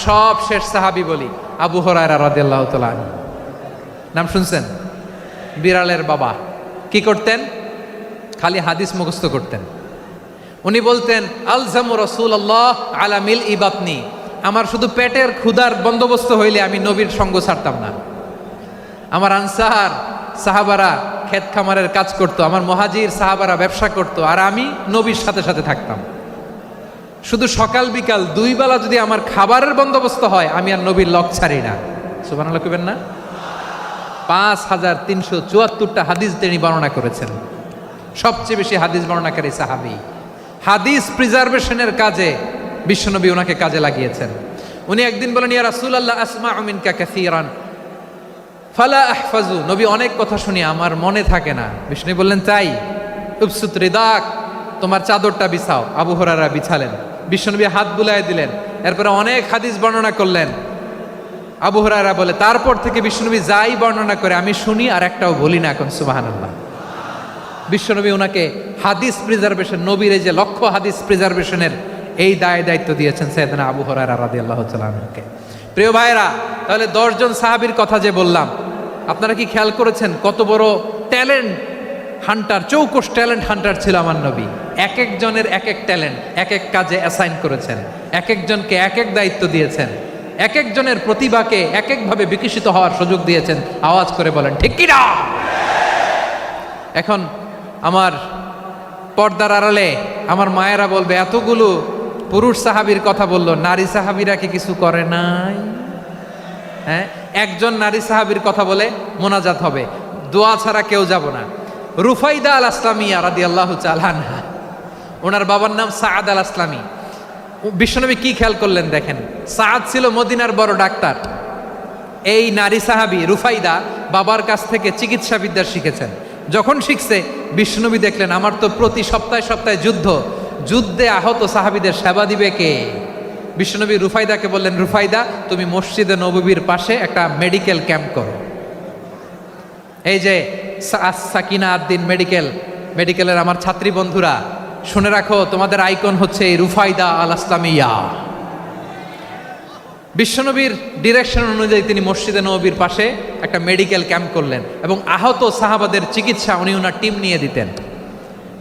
S1: সব শেষ সাহাবী বলি আবু হুরায়রা রাদিয়াল্লাহু তাআলা আনহু, নাম শুনছেন? বিড়ালের বাবা। কি করতেন? খালি হাদিস মুখস্থ করতেন। উনি বলতেন আলজামু রাসূলুল্লাহ আলা মিল ইবাতনি, আমার শুধু পেটের ক্ষুধার বন্দোবস্ত হইলে আমি নবীর সঙ্গ ছাড়তাম না। আমার আনসার সাহাবারা ক্ষেত খামারের কাজ করত, আমার মুহাজির সাহাবারা ব্যবসা করত, আর আমি নবীর সাথে সাথে থাকতাম। শুধু সকাল বিকাল দুই বেলা যদি আমার খাবারের বন্দোবস্ত হয় আমি আর নবীর লক ছাড়ি না। সুবহানাল্লাহ কইবেন না? 5374টা হাদিস তিনি বর্ণনা করেছেন। সবচেয়ে বেশি হাদিস বর্ণনাকারী সাহাবী। হাদিস প্রিজার্ভেশনের কাজে বিশ্বনবী ওনাকে কাজে লাগিয়েছেন। উনি একদিন বলেন ইয়া রাসূলুল্লাহ আসমাউ মিনকা কাসীরান ফালা আহফাজু, নবী অনেক কথা শুনি আমার মনে থাকে না। বিষ্ণু বললেন তাই? উবসুত রিদাক, তোমার চাদরটা বিছাও। আবু হুরায়রা বিছালেন, বিশ্বনবী হাত বুলায় দিলেন, এরপরে অনেক হাদিস বর্ণনা করলেন। আবু হুরায়রা বলে তারপর থেকে বিশ্বনবী যাই বর্ণনা করে আমি শুনি আর একটাও বলি না এখন। সুবহানাল্লাহ। বিশ্বনবী ওনাকে হাদিস প্রিজার্ভেশন, নবীর এই যে লক্ষ্য হাদিস প্রিজার্ভেশনের এই দায়িত্ব দিয়েছেন সাইয়েদনা আবু হুরায়রা রাদিয়াল্লাহু তাআলা আনহুকে। প্রিয় ভাইরা, তাহলে 10 জন সাহাবীর কথা যে বললাম, আপনারা কি খেয়াল করেছেন কত বড় ট্যালেন্ট হান্টার, চৌকস ট্যালেন্ট হান্টার ছিল আমার নবী। এক একজনের এক এক ট্যালেন্ট এক এক কাজে অ্যাসাইন করেছেন, এক একজনকে এক এক দায়িত্ব দিয়েছেন, এক একজনের প্রতিভাকে এক একভাবে বিকশিত হওয়ার সুযোগ দিয়েছেন। আওয়াজ করে বলেন ঠিক কি না? এখন আমার পর্দার আড়ালে আমার মায়েরা বলবে এতগুলো পুরুষ সাহাবীর কথা বললো, নারী সাহাবীরা কি কিছু করে নাই? হ্যাঁ, একজন নারী সাহাবীর কথা বলে মোনাজাত হবে, দোয়া ছাড়া কেউ যাব না। রুফাইদা আল আসলামিয়া রাদিয়াল্লাহু তাআলা আনহা, ওনার বাবার নাম সাআদ আল আসলামি। বিশ্বনবী কি খেয়াল করলেন দেখেন, সাআদ ছিল মদিনার বড় ডাক্তার। এই নারী সাহাবী রুফাইদা বাবার কাছ থেকে চিকিৎসা বিদ্যা শিখেছেন। যখন শিখছে বিশ্বনবী দেখলেন আমার তো প্রতি সপ্তাহে সপ্তাহে যুদ্ধে আহত সাহাবীদের সেবা দিবে কে? বিশ্বনবী রুফাইদাকে বললেন রুফাইদা তুমি মসজিদে নববীর পাশে একটা মেডিকেল ক্যাম্প করো। এই যে সাকিনা আদ্দিন মেডিকেলের আমার ছাত্রী বন্ধুরা শুনে রাখো, তোমাদের আইকন হচ্ছে এই রুফাইদা আল আসলামিয়া। বিশ্বনবীর ডিরেকশন অনুযায়ী তিনি মসজিদে নববীর পাশে একটা মেডিকেল ক্যাম্প করলেন এবং আহত সাহাবাদের চিকিৎসা উনি ওনার টিম নিয়ে দিতেন।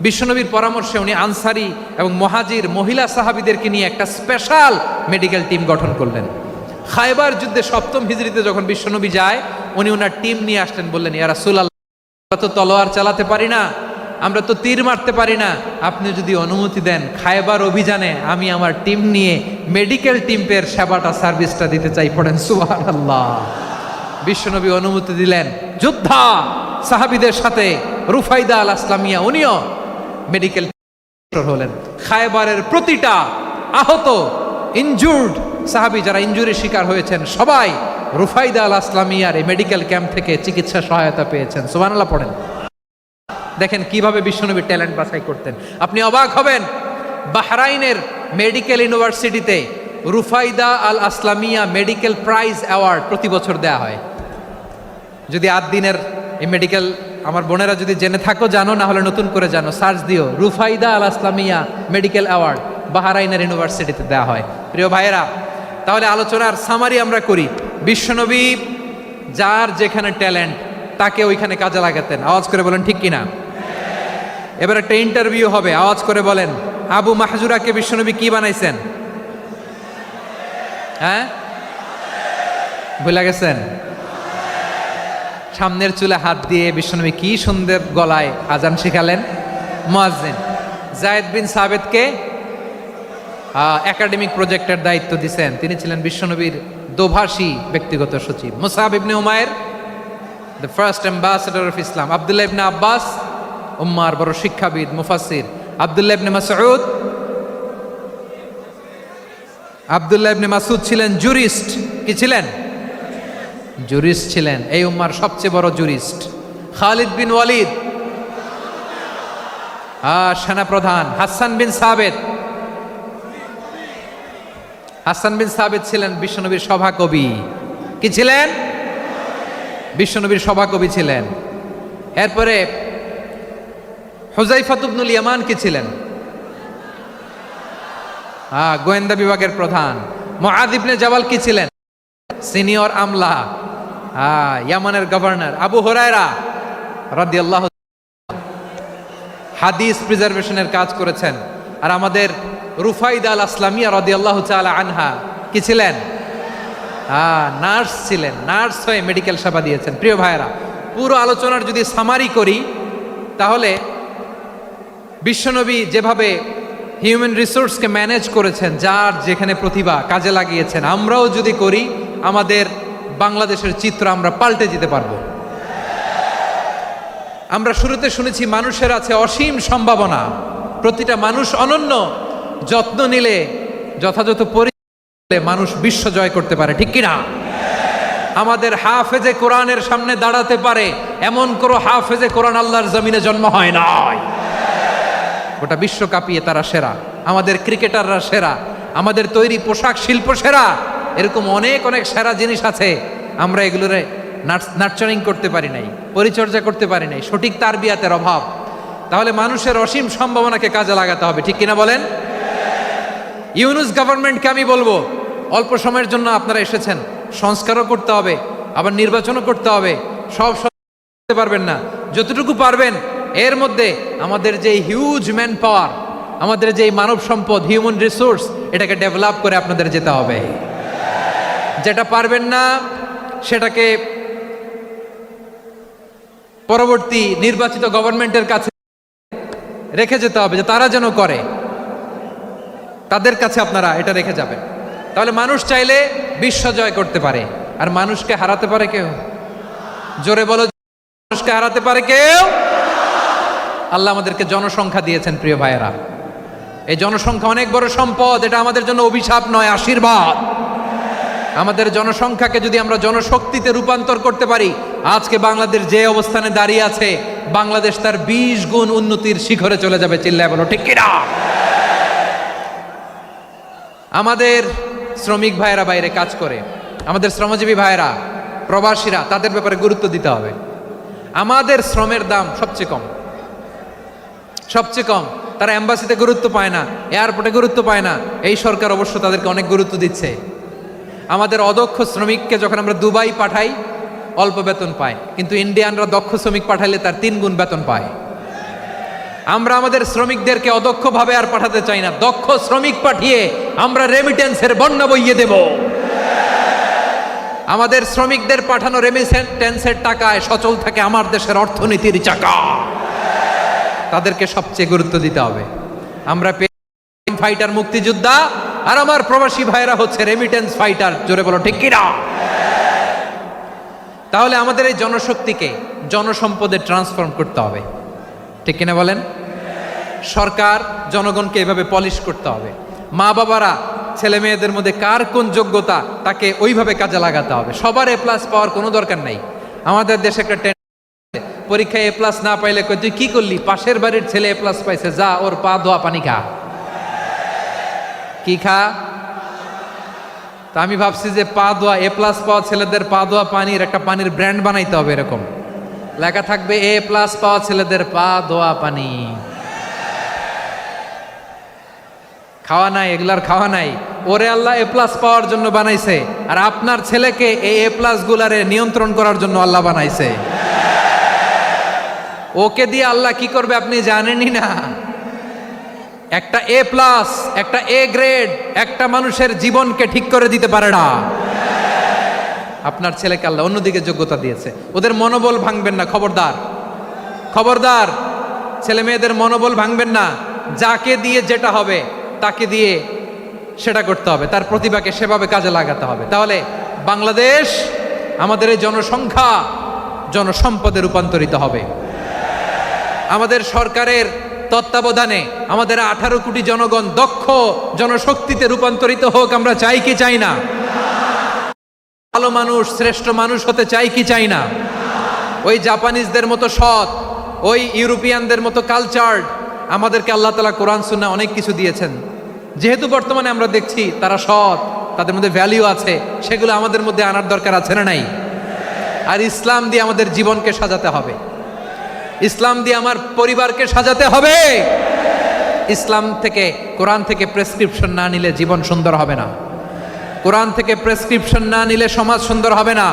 S1: বিশ্বনবীর পরামর্শে উনি আনসারি এবং মুহাজির মহিলা সাহাবীদেরকে নিয়ে একটা স্পেশাল মেডিকেল টিম গঠন করলেন। খায়বার যুদ্ধে 7ম হিজরিতে যখন বিশ্বনবী যায় উনি ওনার টিম নিয়ে আসলেন, বললেন ইয়া রাসূলুল্লাহ আমরা তো তলোয়ার চালাতে পারি না, আমরা তো তীর মারতে পারি না, আপনি যদি অনুমতি দেন খায়বার অভিযানে আমি আমার টিম নিয়ে মেডিকেল টিমের সেবাটা সার্ভিসটা দিতে চাই। পড়েন সুবহানাল্লাহ। বিশ্বনবী অনুমতি দিলেন, যোদ্ধা সাহাবীদের সাথে রুফাইদা আল আসলামিয়া উনিও মেডিকেল হলেন। খায়বারের প্রতিটা আহত ইনজুর্ড সাহাবী যারা ইনজুরি শিকার হয়েছেন সবাই রুফাইদা আল আসলামিয়ার এই মেডিকেল ক্যাম্প থেকে চিকিৎসা সহায়তা পেয়েছেন। সুবহানাল্লাহ পড়েন। দেখেন কিভাবে বিশ্বনবী ট্যালেন্ট বাছাই করতেন। আপনি অবাক হবেন, বাহরাইনের মেডিকেল ইউনিভার্সিটিতে রুফাইদা আল আসলামিয়া মেডিকেল প্রাইজ অ্যাওয়ার্ড প্রতি বছর দেয়া হয়। যদি 8 দিনের এই মেডিকেল আমার বোনেরা যদি জেনে থাকো জানো, না হলে নতুন করে জানো, সার্চ দিও রুফাইদা আল আসলামিয়া মেডিকেল অ্যাওয়ার্ড বাহরাইনের ইউনিভার্সিটিতে দেওয়া হয়। প্রিয় ভাইয়েরা, তাহলে আলোচনার সামারি আমরা করি। বিশ্বনবী যার যেখানে ট্যালেন্ট তাকে ওইখানে কাজে লাগাতেন। আওয়াজ করে বলেন ঠিক কিনা? এবার একটা ইন্টারভিউ হবে, আওয়াজ করে বলেন আবু মাহজুরাকে বিশ্বনবী কি বানাইছেন? হ্যাঁ, ভুলে গেছেন? সামনের চুলে হাত দিয়ে বিশ্বনবী কি সুন্দর গলায় আজান শিখালেন। মুয়াজ্জিন। যায়েদ বিন সাবিতকে একাডেমিক প্রজেক্টের দায়িত্ব দিয়েছেন। তিনি ছিলেন বিশ্বনবীর দোভাষী ব্যক্তিগত সচিব। মুসআব ইবনে উমায়ের, the first ambassador of Islam. আব্দুল্লাহ ইবনে আব্বাস, উম্মার বড় শিক্ষাবিদ মুফাসসির। আব্দুল্লাহ ইবনে মাসউদ, আব্দুল্লাহ ইবনে মাসউদ ছিলেন জুরিস্ট। কি ছিলেন? জুরিস্ট ছিলেন, এই উম্মার সবচেয়ে বড় জুরিস্ট। খালিদ বিন ওয়ালিদ, সেনাপ্রধান। হাসান বিন সাবেত, হাসান বিন সাবেত ছিলেন বিশ্বনবীর সভাকবি। কি ছিলেন? বিশ্বনবীর সভাকবি ছিলেন। এরপরে হুযায়ফা ইবনুল ইয়ামান কি ছিলেন? গোয়েন্দা বিভাগের প্রধান। মুআয ইবনে জাবাল কি ছিলেন? সিনিয়র আমলা, ইয়ামানের গভর্নর। আবু হুরায়রা রাদিয়াল্লাহু হাদিস প্রিজার্ভেশনের কাজ করেছেন। আর আমাদের রুফাইদা আল আসলামিয়া রাদিয়াল্লাহু তাআলা আনহা কি ছিলেন? নার্স ছিলেন। নার্স হয়ে মেডিকেল সেবা দিয়েছেন। প্রিয় ভাইয়েরা, পুরো আলোচনার যদি সামারি করি তাহলে বিশ্বনবী যেভাবে হিউম্যান রিসোর্সকে ম্যানেজ করেছেন, যার যেখানে প্রতিভা কাজে লাগিয়েছেন, আমরাও যদি করি আমাদের বাংলাদেশের চিত্র আমরা পাল্টে যেতে পারবো। আমরা শুরুতে শুনেছি মানুষের আছে অসীম সম্ভাবনা, প্রতিটা মানুষ অনন্য, যত্ন নিলে যথাযথ পরিচয় মানুষ বিশ্ব জয় করতে পারে। ঠিক কিনা? আমাদের হাফেজে কোরআনের সামনে দাঁড়াতে পারে এমন কোনো হাফেজে কোরআন আল্লাহর জমিনে জন্ম হয় নাই। গোটা বিশ্ব কাঁপিয়ে তারা সেরা, আমাদের ক্রিকেটাররা সেরা, আমাদের তৈরি পোশাক শিল্প সেরা। এরকম অনেক অনেক সেরা জিনিস আছে, আমরা এগুলোরে নার্চারিং করতে পারি নাই, পরিচর্যা করতে পারি নাই, সঠিক তারবিয়াতের অভাব। তাহলে মানুষের অসীম সম্ভাবনাকে কাজে লাগাতে হবে। ঠিক কিনা বলেন? ইউনুস গভর্নমেন্টকে আমি বলবো, অল্প সময়ের জন্য আপনারা এসেছেন, সংস্কারও করতে হবে, আবার নির্বাচনও করতে হবে। সব করতে পারবেন না, যতটুকু পারবেন এর মধ্যে আমাদের যে হিউজ ম্যান পাওয়ার, আমাদের যে মানব সম্পদ, হিউম্যান রিসোর্স, এটাকে ডেভেলপ করে আপনাদের যেতে হবে। যেটা পারবেন না সেটাকে পরবর্তী নির্বাচিত গভর্নমেন্টের কাছে রেখে যেতে হবে, যে তারা যেন করে, তাদের কাছে আপনারা এটা রেখে যাবেন। তাহলে মানুষ চাইলে বিশ্ব জয় করতে পারে। আর মানুষকে হারাতে পারে কেউ? জোরে বলো, মানুষকে হারাতে পারে কেউ? আল্লাহ আমাদেরকে জনসংখ্যা দিয়েছেন। প্রিয় ভাইয়েরা, এই জনসংখ্যা অনেক বড় সম্পদ, এটা আমাদের জন্য অভিশাপ নয়, আশীর্বাদ। আমাদের জনসংখ্যাকে যদি আমরা জনশক্তিতে রূপান্তর করতে পারি, আজকে বাংলাদেশ যে অবস্থানে দাঁড়িয়ে আছে, বাংলাদেশ তার 20 গুণ উন্নতির শিখরে চলে যাবে। চিল্লায় বলো ঠিক কিনা? আমাদের শ্রমিক ভাইয়েরা বাইরে কাজ করে, আমাদের শ্রমজীবী ভাইয়েরা, প্রবাসীরা, তাদের ব্যাপারে গুরুত্ব দিতে হবে। আমাদের শ্রমের দাম সবচেয়ে কম, সবচেয়ে কম। তারা এম্বাসিতে গুরুত্ব পায় না, এয়ারপোর্টে গুরুত্ব পায় না। এই সরকার অবশ্য তাদেরকে অনেক গুরুত্ব দিচ্ছে। আমাদের অদক্ষ শ্রমিককে যখন আমরা দুবাই পাঠাই, অল্প বেতন পায়, কিন্তু ইন্ডিয়ানরা দক্ষ শ্রমিক পাঠাইলে তার 3 গুণ বেতন পায়। আমরা আমাদের শ্রমিকদেরকে অদক্ষভাবে আর পাঠাতে চাই না, দক্ষ শ্রমিক পাঠিয়ে আমরা রেমিটেন্সের বন্যা বইয়ে দেব। আমাদের শ্রমিকদের পাঠানো রেমিটেন্সের টাকায় সচল থাকে আমার দেশের অর্থনীতির চাকা। তাদেরকে সবচেয়ে গুরুত্ব দিতে হবে। আমরা ফাইটার মুক্তিযোদ্ধা, আর আমার প্রবাসী ভাইরা হচ্ছে রেমিটেন্স ফাইটার। জোরে বলো ঠিক কিনা? তাহলে আমাদের এই জনশক্তিকে জনসম্পদে ট্রান্সফর্ম করতে হবে। ঠিক কিনা বলেন? সরকার জনগণকে এভাবে পলিশ করতে হবে। মা বাবারা ছেলে মেয়েদের মধ্যে কার কোন যোগ্যতা তাকে ওইভাবে কাজে লাগাতে হবে। সবার এ প্লাস পাওয়ার কোনো দরকার নাই। আমাদের দেশে একটা পরীক্ষায় এ প্লাস না পাইলে কই তুই কি করলি, পাশের বাড়ির ছেলে এ প্লাস পাইছে, যা ওর পা ধোয়া পানি খা। কি খা? তা আমি ভাবছি যে পা ধোয়া, এ প্লাস পাওয়া ছেলেদের পা ধোয়া পানির একটা পানির ব্র্যান্ড বানাইতে হবে। এরকম লেখা থাকবে, এ প্লাস পাওয়া ছেলেদের পা ধোয়া পানি। খাওয়া নাই, এগুলার খাওয়া নাই। ওরে আল্লাহ এ প্লাস পাওয়ার জন্য বানাইছে, আর আপনার ছেলেকে এই এ প্লাস গুলারে নিয়ন্ত্রণ করার জন্য আল্লাহ বানাইছে। ওকে দিয়ে আল্লাহ কি করবে আপনি জানেনই না। একটা এ প্লাস, একটা এ গ্রেড একটা মানুষের জীবনকে ঠিক করে দিতে পারে না। আপনার ছেলেকে আল্লাহ অন্যদিকে যোগ্যতা দিয়েছে। ওদের মনোবল ভাঙবেন না, খবরদার, খবরদার। ছেলে মেয়েদের মনোবল ভাঙবেন না। যাকে দিয়ে যেটা হবে তাকে দিয়ে সেটা করতে হবে, তার প্রতিভাকে সেভাবে কাজে লাগাতে হবে। তাহলে বাংলাদেশ আমাদের এই জনসংখ্যা জনসম্পদে রূপান্তরিত হবে। আমাদের সরকারের তত্ত্বাবধানে আমাদের 18 কোটি জনগণ দক্ষ জনশক্তিতে রূপান্তরিত হোক, আমরা চাই কি চাই না? ভালো মানুষ, শ্রেষ্ঠ মানুষ হতে চাই কি চাই না? ওই জাপানিজদের মতো সৎ, ওই ইউরোপিয়ানদের মতো কালচার্ড। আমাদেরকে আল্লাহ তাআলা কোরআন সুন্নাহ অনেক কিছু দিয়েছেন, যেহেতু বর্তমানে আমরা দেখছি তারা সৎ, তাদের মধ্যে ভ্যালিউ আছে, সেগুলো আমাদের মধ্যে আনার দরকার আছে না নাই? আর ইসলাম দিয়ে আমাদের জীবনকে সাজাতে হবে, ইসলাম দিয়ে আমার পরিবারকে সাজাতে হবে। ইসলাম থেকে, কোরআন থেকে প্রেসক্রিপশন না নিলে জীবন সুন্দর হবে না। কোরআন থেকে প্রেসক্রিপশন না নিলে সমাজ সুন্দর হবে না।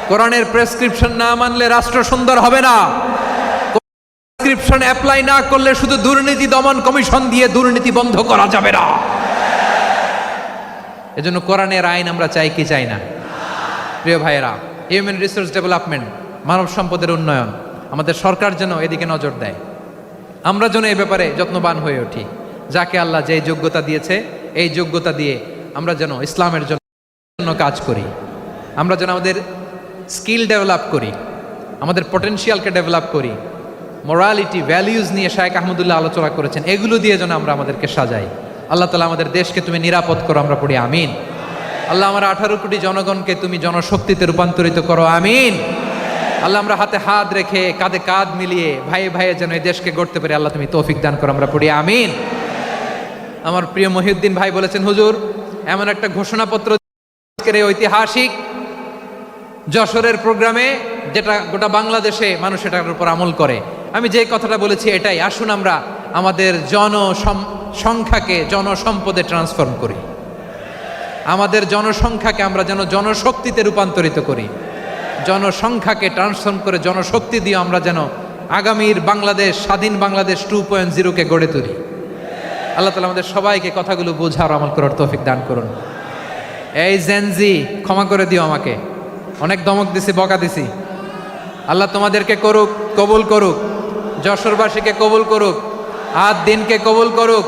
S1: কোরআনের প্রেসক্রিপশন না মানলে রাষ্ট্র সুন্দর হবে না। প্রেসক্রিপশন অ্যাপ্লাই না করলে শুধু দুর্নীতি দমন কমিশন দিয়ে দুর্নীতি বন্ধ করা যাবে না। এজন্য কোরআনের আইন আমরা চাই কি চাই না? প্রিয় ভাইয়েরা, হিউম্যান রিসোর্স ডেভেলপমেন্ট, মানব সম্পদের উন্নয়ন, আমাদের সরকার যেন এদিকে নজর দেয়। আমরা যেন এই ব্যাপারে যত্নবান হয়ে উঠি। যাকে আল্লাহ যে যোগ্যতা দিয়েছে, এই যোগ্যতা দিয়ে আমরা যেন ইসলামের জন্য কাজ করি। আমরা যেন আমাদের স্কিল ডেভেলপ করি, আমাদের পটেনশিয়ালকে ডেভেলপ করি। মোরালিটি, ভ্যালিউজ নিয়ে শায়েখ আহমদুল্লাহ আলোচনা করেছেন, এগুলো দিয়ে যেন আমরা আমাদেরকে সাজাই। আল্লাহ তাআলা আমাদের দেশকে তুমি নিরাপদ করো, আমরা পড়ি আমিন। আল্লাহ আমার 18 কোটি জনগণকে তুমি জনশক্তিতে রূপান্তরিত করো, আমিন। আল্লাহ আমরা হাতে হাত রেখে কাঁধে কাঁধ মিলিয়ে ভাই ভাইয়ে যেন এই দেশকে গড়তে পারি, আল্লাহ তুমি তৌফিক দান করো, আমরা পড়ি আমিন। আমার প্রিয় মহিউদ্দিন ভাই বলেছেন, হুজুর এমন একটা ঘোষণাপত্র ঐতিহাসিক যশোরের প্রোগ্রামে, যেটা গোটা বাংলাদেশে মানুষ এটার উপর আমল করে। আমি যে কথাটা বলেছি এটাই, আসুন আমরা আমাদের জনসংখ্যাকে জনসম্পদে ট্রান্সফর্ম করি। আমাদের জনসংখ্যাকে আমরা যেন জনশক্তিতে রূপান্তরিত করি। জনসংখ্যাকে ট্রান্সফর্ম করে জনশক্তি দিয়ে আমরা যেন আগামীর বাংলাদেশ, স্বাধীন বাংলাদেশ 2.0-কে গড়ে তুলি। আল্লাহ তাআলা আমাদের সবাইকে কথাগুলো বোঝার, আমল করার তৌফিক দান করুন। এই জেনজি, ক্ষমা করে দিও আমাকে, অনেক ধমক দিছি, বকা দিছি। আল্লাহ তোমাদেরকে করুক, কবুল করুক, যশোরবাসীকে কবুল করুক, আদ দিনকে কবুল করুক,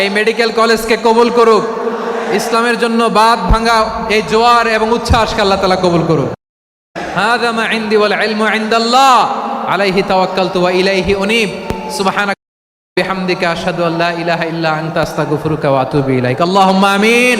S1: এই মেডিকেল কলেজকে কবুল করুক, ইসলামের জন্য বাঁধ ভাঙা এই জোয়ার এবং উচ্ছ্বাসকে আল্লাহ তাআলা কবুল করুক। হাযা মা ইনদি ওয়াল ইলমু ইনদাল্লাহ আলাইহি তাওয়াক্কালতু ওয়া ইলাইহি উনীব। সুবহানাকা বিহামদিকা আশহাদু আল্লা ইলাহা ইল্লা আনতা আস্তাগফিরুকা ওয়া আতুবু ইলাইক। আল্লাহুম্মা আমিন।